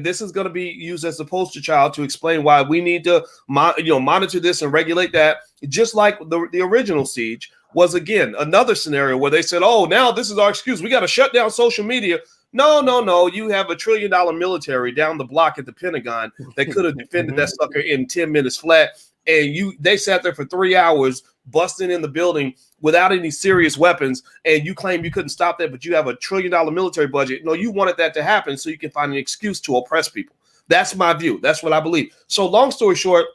this is going to be used as a poster child to explain why we need to monitor this and regulate that. Just like the original siege was, again, another scenario where they said, oh, now this is our excuse. We got to shut down social media. No. You have $1 trillion military down the block at the Pentagon that could have defended that sucker in 10 minutes flat. And they sat there for 3 hours busting in the building without any serious weapons. And you claim you couldn't stop that, but you have $1 trillion military budget. No, you wanted that to happen so you can find an excuse to oppress people. That's my view. That's what I believe. So long story short,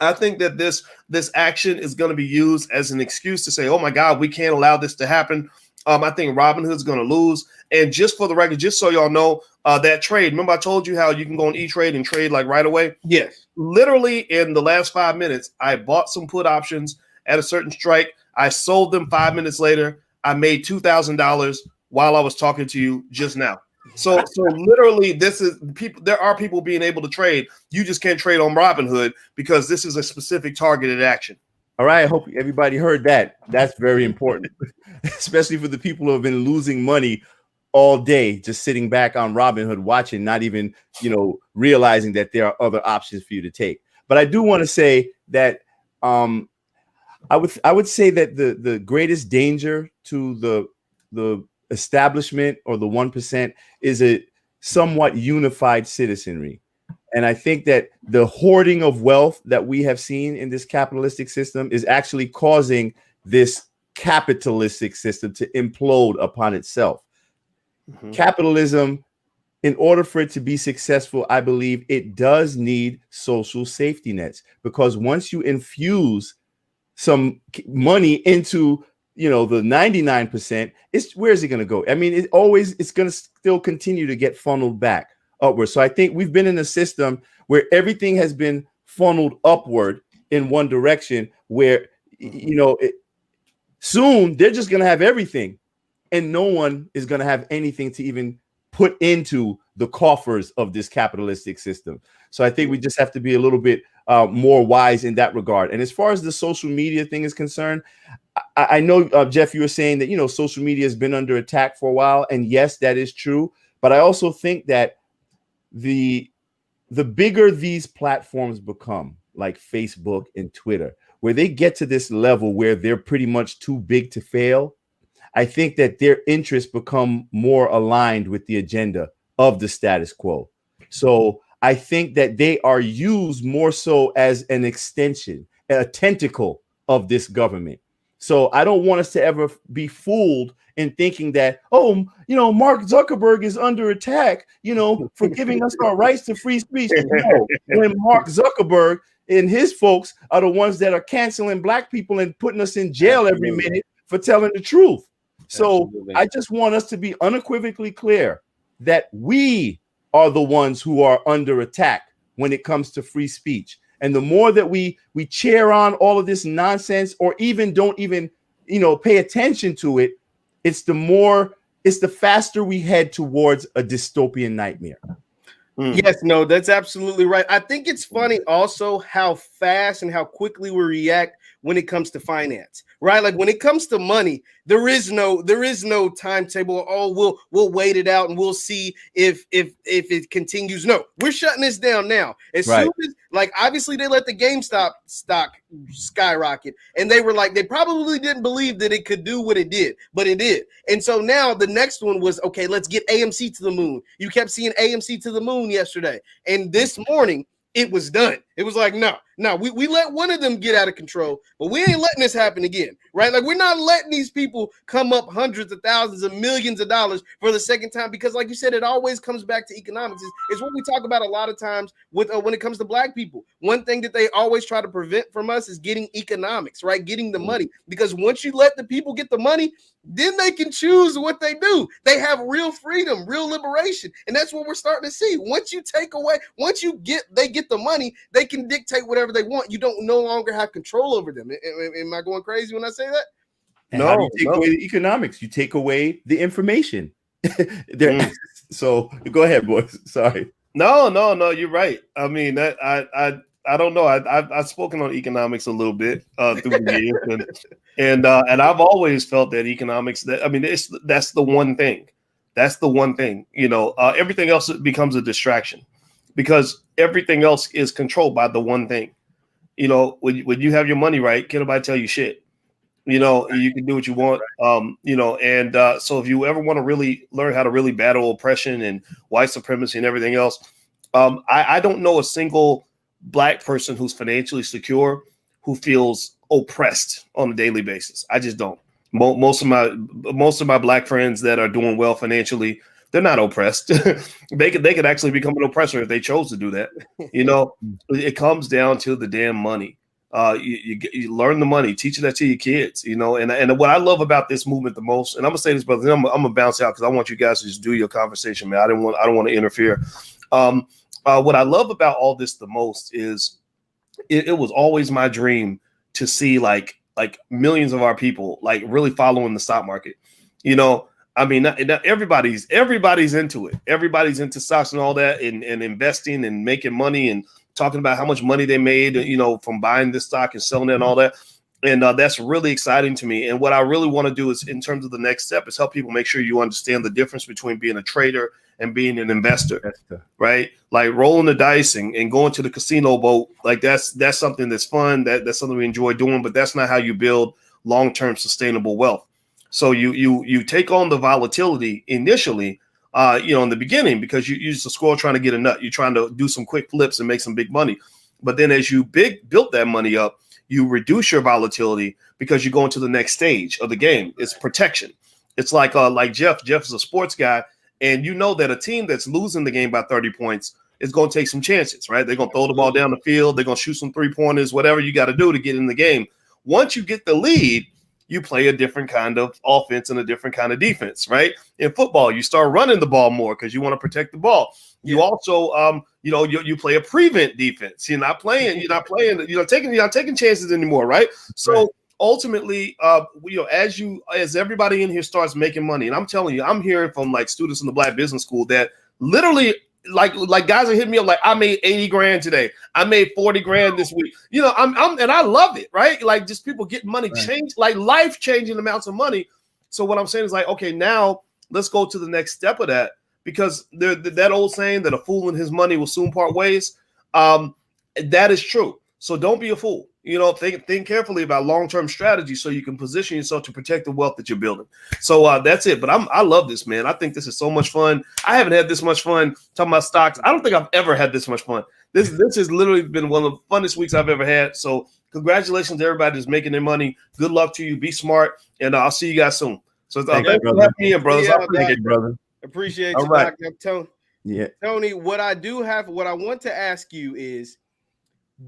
I think that this action is going to be used as an excuse to say, oh, my God, we can't allow this to happen. I think Robinhood's going to lose. And just for the record, just so y'all know, that trade, remember I told you how you can go on E-Trade and trade like right away? Yes. Literally in the last 5 minutes, I bought some put options at a certain strike. I sold them 5 minutes later. I made $2,000 while I was talking to you just now. So literally, there are people being able to trade. You just can't trade on Robinhood because this is a specific targeted action. All right. I hope everybody heard that. That's very important, especially for the people who have been losing money all day, just sitting back on Robinhood watching, not even, realizing that there are other options for you to take. But I do want to say that I would say that the greatest danger to the establishment or the 1% is a somewhat unified citizenry. And I think that the hoarding of wealth that we have seen in this capitalistic system is actually causing this capitalistic system to implode upon itself. Mm-hmm. Capitalism, in order for it to be successful, I believe it does need social safety nets, because once you infuse some money into the 99%, where is it going to go? I mean, it's going to still continue to get funneled back upward. So I think we've been in a system where everything has been funneled upward in one direction, where soon they're just going to have everything, and no one is going to have anything to even put into the coffers of this capitalistic system. So I think we just have to be a little bit more wise in that regard. And as far as the social media thing is concerned, I know, Jeff, you were saying that, social media has been under attack for a while. And yes, that is true. But I also think that the bigger these platforms become, like Facebook and Twitter, where they get to this level where they're pretty much too big to fail, I think that their interests become more aligned with the agenda of the status quo. So I think that they are used more so as an extension, a tentacle of this government. So I don't want us to ever be fooled in thinking that, Mark Zuckerberg is under attack, for giving us our rights to free speech. No, when Mark Zuckerberg and his folks are the ones that are canceling Black people and putting us in jail every minute for telling the truth. So I just want us to be unequivocally clear that we are the ones who are under attack when it comes to free speech. And the more that we cheer on all of this nonsense, or even don't even, pay attention to it, it's the faster we head towards a dystopian nightmare. Yes, no, that's absolutely right. I think it's funny also how fast and how quickly we react when it comes to finance, right? Like when it comes to money, there is no timetable. Oh, we'll wait it out and we'll see if it continues. No, we're shutting this down now. As soon as, obviously they let the GameStop stock skyrocket, and they probably didn't believe that it could do what it did, but it did. And so now the next one was, okay, let's get AMC to the moon. You kept seeing AMC to the moon yesterday, and this morning it was done. It was like, no, we let one of them get out of control, but we ain't letting this happen again, right? Like, we're not letting these people come up hundreds of thousands of millions of dollars for the second time, because like you said, it always comes back to economics. It's what we talk about a lot of times with when it comes to black people. One thing that they always try to prevent from us is getting economics, right? Getting the money, because once you let the people get the money, then they can choose what they do. They have real freedom, real liberation. And that's what we're starting to see. Once you take away, they get the money, they can dictate whatever they want. You don't no longer have control over them. Am I going crazy when I say that? And how do you take away the economics? You take away the information. So go ahead, boys. Sorry. No, you're right. I mean, I don't know. I've spoken on economics a little bit through the years, and I've always felt that economics. That's the one thing. That's the one thing. Everything else becomes a distraction, because everything else is controlled by the one thing. When you have your money right, can't nobody tell you shit. You can do what you want. So if you ever want to really learn how to really battle oppression and white supremacy and everything else, I don't know a single Black person who's financially secure who feels oppressed on a daily basis. I just don't. Most of my Black friends that are doing well financially, they're not oppressed. They could actually become an oppressor if they chose to do that. It comes down to the damn money. You learn the money, teach that to your kids. And what I love about this movement the most, and I'm gonna say this, brother, I'm gonna bounce out because I want you guys to just do your conversation, man. I don't want to interfere. What I love about all this the most is it was always my dream to see like millions of our people like really following the stock market. Everybody's into it. Everybody's into stocks and all that, and investing and making money and talking about how much money they made, from buying this stock and selling it and all that. And that's really exciting to me. And what I really want to do is, in terms of the next step, is help people make sure you understand the difference between being a trader and being an investor, right? Like rolling the dice and going to the casino boat. Like that's something that's fun. That's something we enjoy doing, but that's not how you build long-term sustainable wealth. So you take on the volatility initially, in the beginning, because you use the squirrel trying to get a nut. You're trying to do some quick flips and make some big money. But then as you built that money up, you reduce your volatility because you go into the next stage of the game. It's protection. It's like Jeff. Jeff is a sports guy, and you know that a team that's losing the game by 30 points is going to take some chances, right? They're going to throw the ball down the field. They're going to shoot some three-pointers, whatever you got to do to get in the game. Once you get the lead, you play a different kind of offense and a different kind of defense, right? In football, you start running the ball more because you want to protect the ball. You also, you play a prevent defense. You're not taking chances anymore, right? So ultimately, as everybody in here starts making money, and I'm telling you, I'm hearing from like students in the Black Business School that literally like guys are hitting me up like, I made 80 grand today. I made 40 grand this week. And I love it, right? Like just people getting money, change, like life changing amounts of money. So what I'm saying is like, okay, now let's go to the next step of that, because that old saying that a fool and his money will soon part ways. That is true. So don't be a fool. Think carefully about long-term strategy so you can position yourself to protect the wealth that you're building. So that's it. But I love this, man. I think this is so much fun. I haven't had this much fun talking about stocks. I don't think I've ever had this much fun. This has literally been one of the funnest weeks I've ever had. So congratulations to everybody that's making their money. Good luck to you. Be smart. And I'll see you guys soon. So thanks for having me in, brothers. I appreciate it, brother. Appreciate you, right. Tony. Yeah. Tony, what I want to ask you is,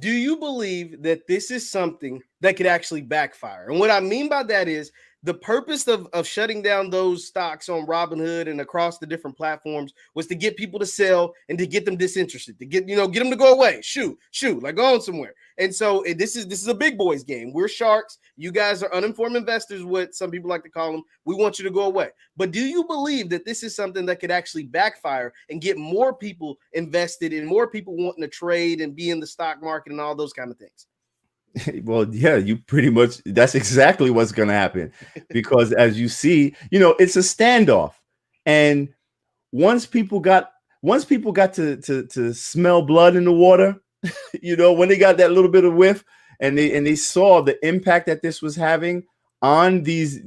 do you believe that this is something that could actually backfire? And what I mean by that is the purpose of shutting down those stocks on Robinhood and across the different platforms was to get people to sell and to get them disinterested, to get them to go away, shoot, like go on somewhere. And so this is a big boys game. We're sharks. You guys are uninformed investors, what some people like to call them. We want you to go away. But do you believe that this is something that could actually backfire and get more people invested and more people wanting to trade and be in the stock market and all those kind of things? Well, yeah, that's exactly what's going to happen, because as you see, it's a standoff. And once people got to smell blood in the water, when they got that little bit of whiff and they saw the impact that this was having on these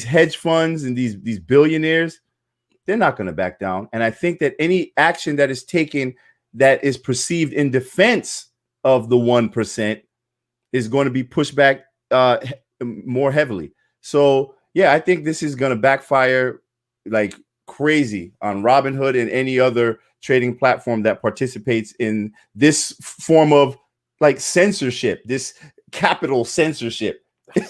hedge funds and these billionaires, they're not going to back down. And I think that any action that is taken that is perceived in defense of the 1% is going to be pushed back more heavily. So yeah, I think this is going to backfire like crazy on Robinhood and any other trading platform that participates in this form of like censorship, this capital censorship.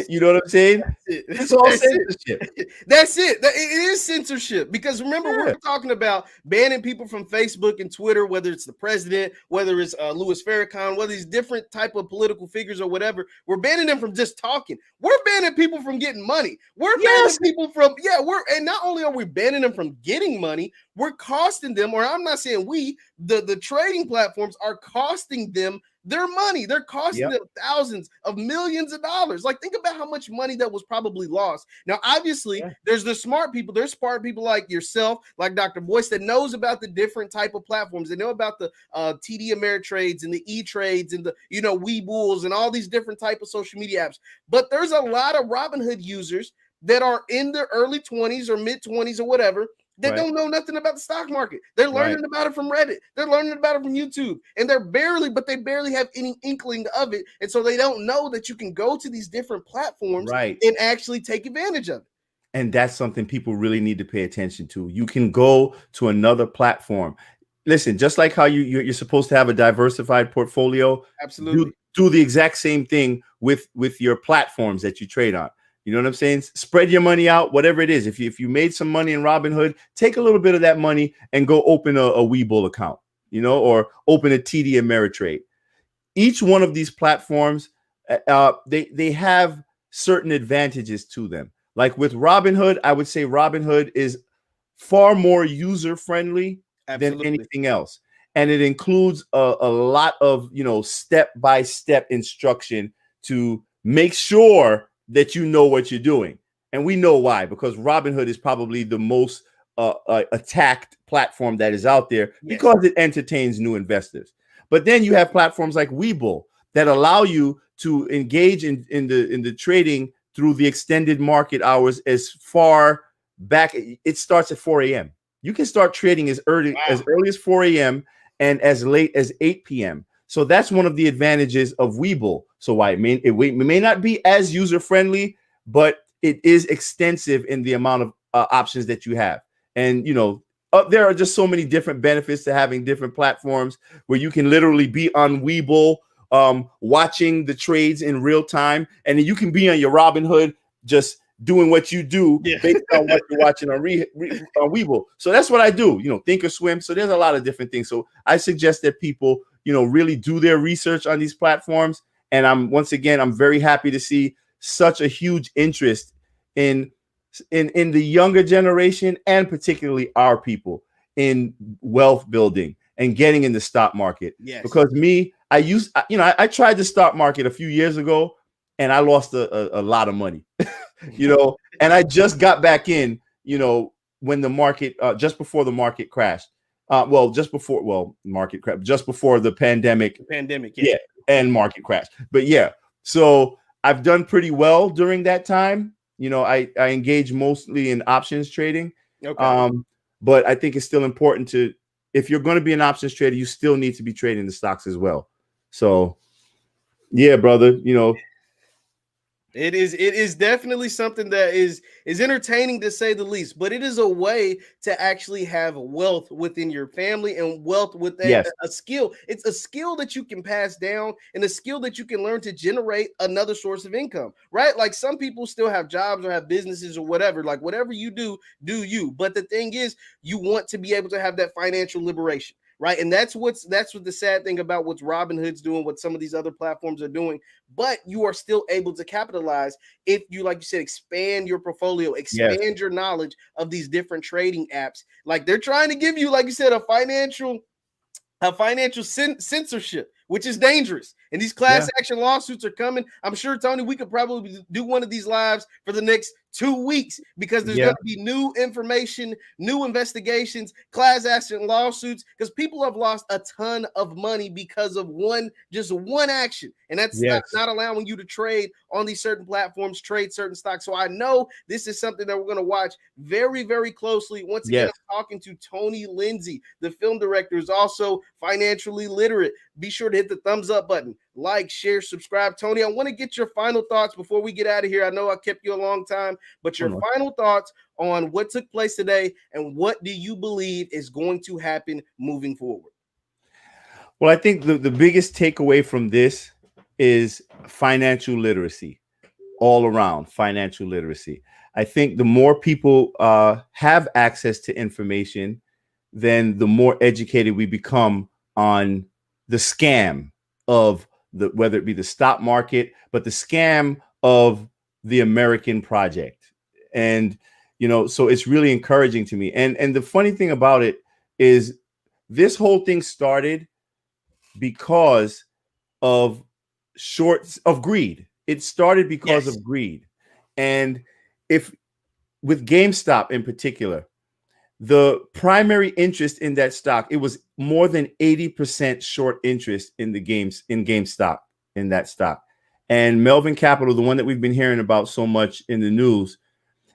You know what I'm saying? It's all censorship. That's it. It is censorship, because remember, we're talking about banning people from Facebook and Twitter, whether it's the president, whether it's Louis Farrakhan, whether it's different type of political figures or whatever. We're banning them from just talking. We're banning people from getting money. We're banning people from, and not only are we banning them from getting money, we're costing them, or I'm not saying we, the trading platforms are costing them their money. They're costing them thousands of millions of dollars. Like, think about how much money that was probably lost. Now, obviously, there's the smart people. There's smart people like yourself, like Dr. Boyce, that knows about the different type of platforms. They know about the TD Ameritrades and the E-Trades and the, Webull and all these different type of social media apps. But there's a lot of Robinhood users that are in their early 20s or mid 20s or whatever, that don't know nothing about the stock market. They're learning about it from Reddit. They're learning about it from YouTube. And they barely have any inkling of it. And so they don't know that you can go to these different platforms and actually take advantage of it. And that's something people really need to pay attention to. You can go to another platform. Listen, just like how you're supposed to have a diversified portfolio. Absolutely. Do the exact same thing with your platforms that you trade on. You know what I'm saying? Spread your money out, whatever it is. If you made some money in Robinhood, take a little bit of that money and go open a Webull account, or open a TD Ameritrade. Each one of these platforms, they have certain advantages to them. Like with Robinhood, I would say Robinhood is far more user-friendly than anything else. And it includes a lot of, step-by-step instruction to make sure that you know what you're doing. And we know why, because Robinhood is probably the most attacked platform that is out there because it entertains new investors. But then you have platforms like Webull that allow you to engage in the trading through the extended market hours as far back. It starts at 4 a.m. You can start trading as early as 4 a.m. and as late as 8 p.m. So that's one of the advantages of Webull. So why it may not be as user-friendly, but it is extensive in the amount of options that you have. And, there are just so many different benefits to having different platforms where you can literally be on Webull watching the trades in real time. And then you can be on your Robinhood just doing what you do based on what you're watching on Webull. So that's what I do, think or swim. So there's a lot of different things. So I suggest that people, really do their research on these platforms. And I'm very happy to see such a huge interest in the younger generation, and particularly our people, in wealth building and getting in the stock market. Because I tried the stock market a few years ago and I lost a lot of money, and I just got back in, when the market, just before the market crashed. Just before the pandemic. And market crash. But so I've done pretty well during that time. I engage mostly in options trading. But I think it's still important if you're going to be an options trader, you still need to be trading the stocks as well. So brother, It is definitely something that is entertaining, to say the least, but it is a way to actually have wealth within your family and wealth with a skill. It's a skill that you can pass down and a skill that you can learn to generate another source of income, right? Like, some people still have jobs or have businesses or whatever, like whatever you do you. But the thing is, you want to be able to have that financial liberation. Right. And that's what the sad thing about what Robinhood's doing, what some of these other platforms are doing. But you are still able to capitalize if you, like you said, expand your portfolio, expand your knowledge of these different trading apps. Like, they're trying to give you, like you said, a financial censorship, which is dangerous. And these class action lawsuits are coming. I'm sure, Tony, we could probably do one of these lives for the next 2 weeks because there's going to be new information, new investigations, class action lawsuits, because people have lost a ton of money because of just one action. And that's not allowing you to trade on these certain platforms, trade certain stocks. So I know this is something that we're going to watch very, very closely. Once again, I'm talking to Tony Lindsay, the film director, who's also financially literate. Be sure to hit the thumbs up button, like, share, subscribe. Tony, I want to get your final thoughts before we get out of here. I know I kept you a long time, but your final thoughts on what took place today and what do you believe is going to happen moving forward? Well, I think the biggest takeaway from this is financial literacy, all around financial literacy. I think the more people have access to information, then the more educated we become on the scam of whether it be the stock market, but the scam of the American project. And, so it's really encouraging to me. And the funny thing about it is this whole thing started because of greed. It started because of greed. And with GameStop in particular, the primary interest in that stock, it was more than 80% short interest in GameStop in that stock. And Melvin Capital, the one that we've been hearing about so much in the news,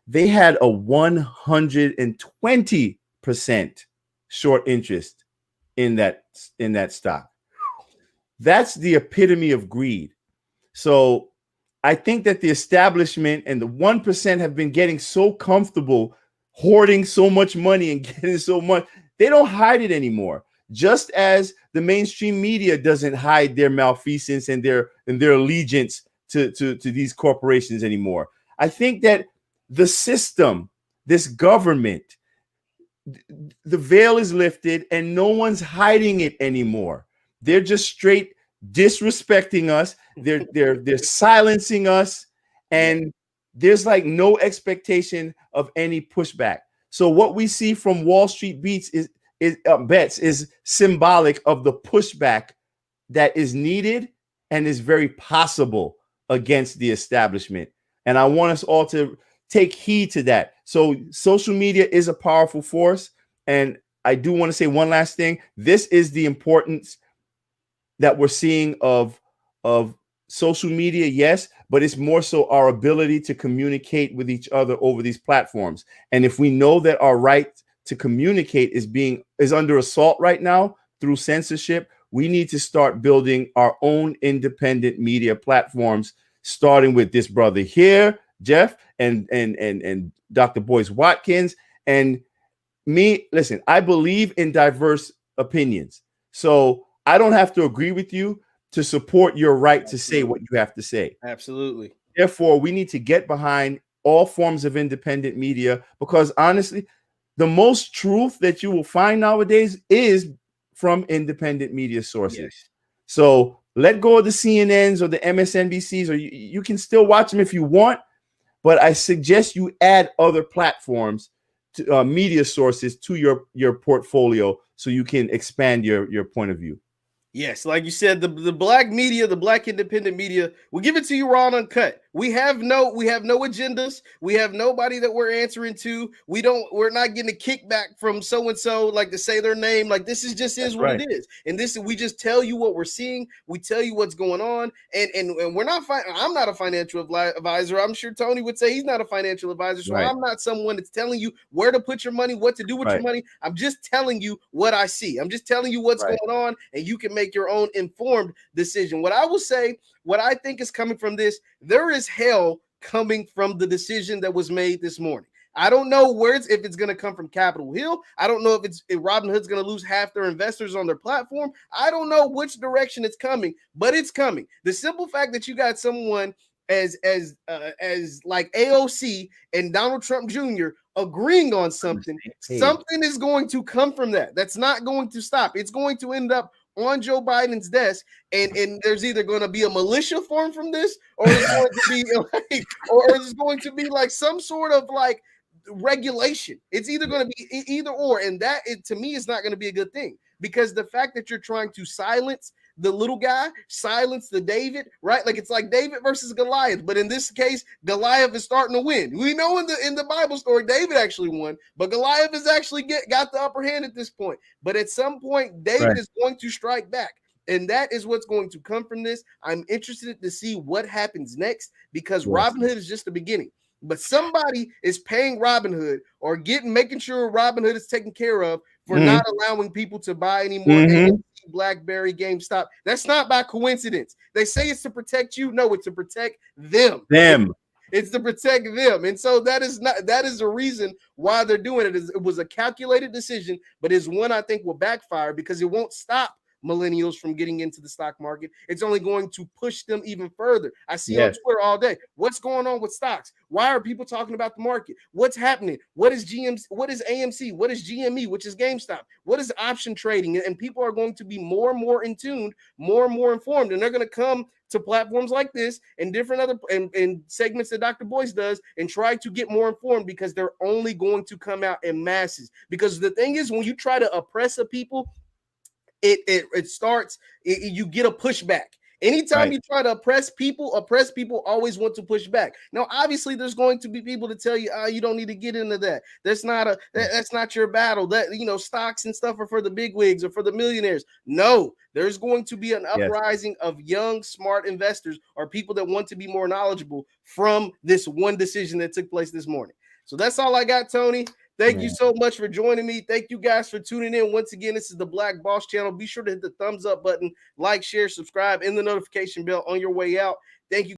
they had a 120% short interest in that stock. That's the epitome of greed. So I think that the establishment and the 1% have been getting so comfortable hoarding so much money and getting so much, they don't hide it anymore. Just as the mainstream media doesn't hide their malfeasance and their allegiance to these corporations anymore. I think that the system, this government, the veil is lifted and no one's hiding it anymore. They're just straight disrespecting us. They're silencing us, and there's like no expectation of any pushback. So what we see from Wall Street bets is symbolic of the pushback that is needed and is very possible against the establishment. And I want us all to take heed to that. So social media is a powerful force. And I do want to say one last thing. This is the importance that we're seeing of social media, yes, but it's more so our ability to communicate with each other over these platforms. And if we know that our right to communicate is under assault right now through censorship, we need to start building our own independent media platforms, starting with this brother here, Jeff, and Dr. Boyce Watkins, and me. Listen, I believe in diverse opinions, so I don't have to agree with you to support your right to say what you have to say. Absolutely. Therefore, we need to get behind all forms of independent media, because honestly, the most truth that you will find nowadays is from independent media sources. Yes. So let go of the CNNs or the MSNBCs, or you can still watch them if you want, but I suggest you add other platforms to media sources to your portfolio so you can expand your point of view. Yes, like you said, the black media, the black independent media, we'll give it to you raw and uncut. We have no agendas. We have nobody that we're answering to. We're not getting a kickback from so-and-so, like to say their name. Like this is what it is. And we just tell you what we're seeing. We tell you what's going on. And we're not, I'm not a financial advisor. I'm sure Tony would say he's not a financial advisor. So I'm not someone that's telling you where to put your money, what to do with your money. I'm just telling you what I see. I'm just telling you what's going on, and you can make your own informed decision. What I will say, what I think is coming from this, there is hell coming from the decision that was made this morning. I don't know if it's going to come from Capitol Hill. I don't know if Robinhood's going to lose half their investors on their platform. I don't know which direction it's coming, but it's coming. The simple fact that you got someone as like AOC and Donald Trump Jr. agreeing on something, something is going to come from that. That's not going to stop. It's going to end up on Joe Biden's desk, and there's either going to be a militia formed from this, or it's going to be or it's going to be like some sort of like regulation. It's either going to be either or, and that to me is not going to be a good thing, because the fact that you're trying to silence the little guy, silence the David, right? Like it's like David versus Goliath, but in this case, Goliath is starting to win. We know in the Bible story, David actually won, but Goliath has actually got the upper hand at this point. But at some point, David is going to strike back. And that is what's going to come from this. I'm interested to see what happens next, because Robinhood is just the beginning. But somebody is paying Robinhood or making sure Robinhood is taken care of for not allowing people to buy any more AMC, BlackBerry, GameStop. That's not by coincidence. They say it's to protect you. No, it's to protect them. It's to protect them. And so that is the reason why they're doing it. It was a calculated decision, but it's one I think will backfire, because it won't stop millennials from getting into the stock market. It's only going to push them even further. I see on Twitter all day, what's going on with stocks? Why are people talking about the market? What's happening? What is GMC? What is AMC? What is GME, which is GameStop? What is option trading? And people are going to be more and more in tune, more and more informed, and they're going to come to platforms like this and different other and segments that Dr. Boyce does and try to get more informed, because they're only going to come out in masses. Because the thing is, when you try to oppress a people, it starts, you get a pushback. Anytime you try to oppress people always want to push back. Now, obviously, there's going to be people to tell you, you don't need to get into that. That's not your battle. That, stocks and stuff are for the bigwigs or for the millionaires. No, there's going to be an uprising of young, smart investors or people that want to be more knowledgeable from this one decision that took place this morning. So that's all I got, Tony. Thank you so much for joining me. Thank you guys for tuning in. Once again, this is the Black Boss Channel. Be sure to hit the thumbs up button, like, share, subscribe, and the notification bell on your way out. Thank you.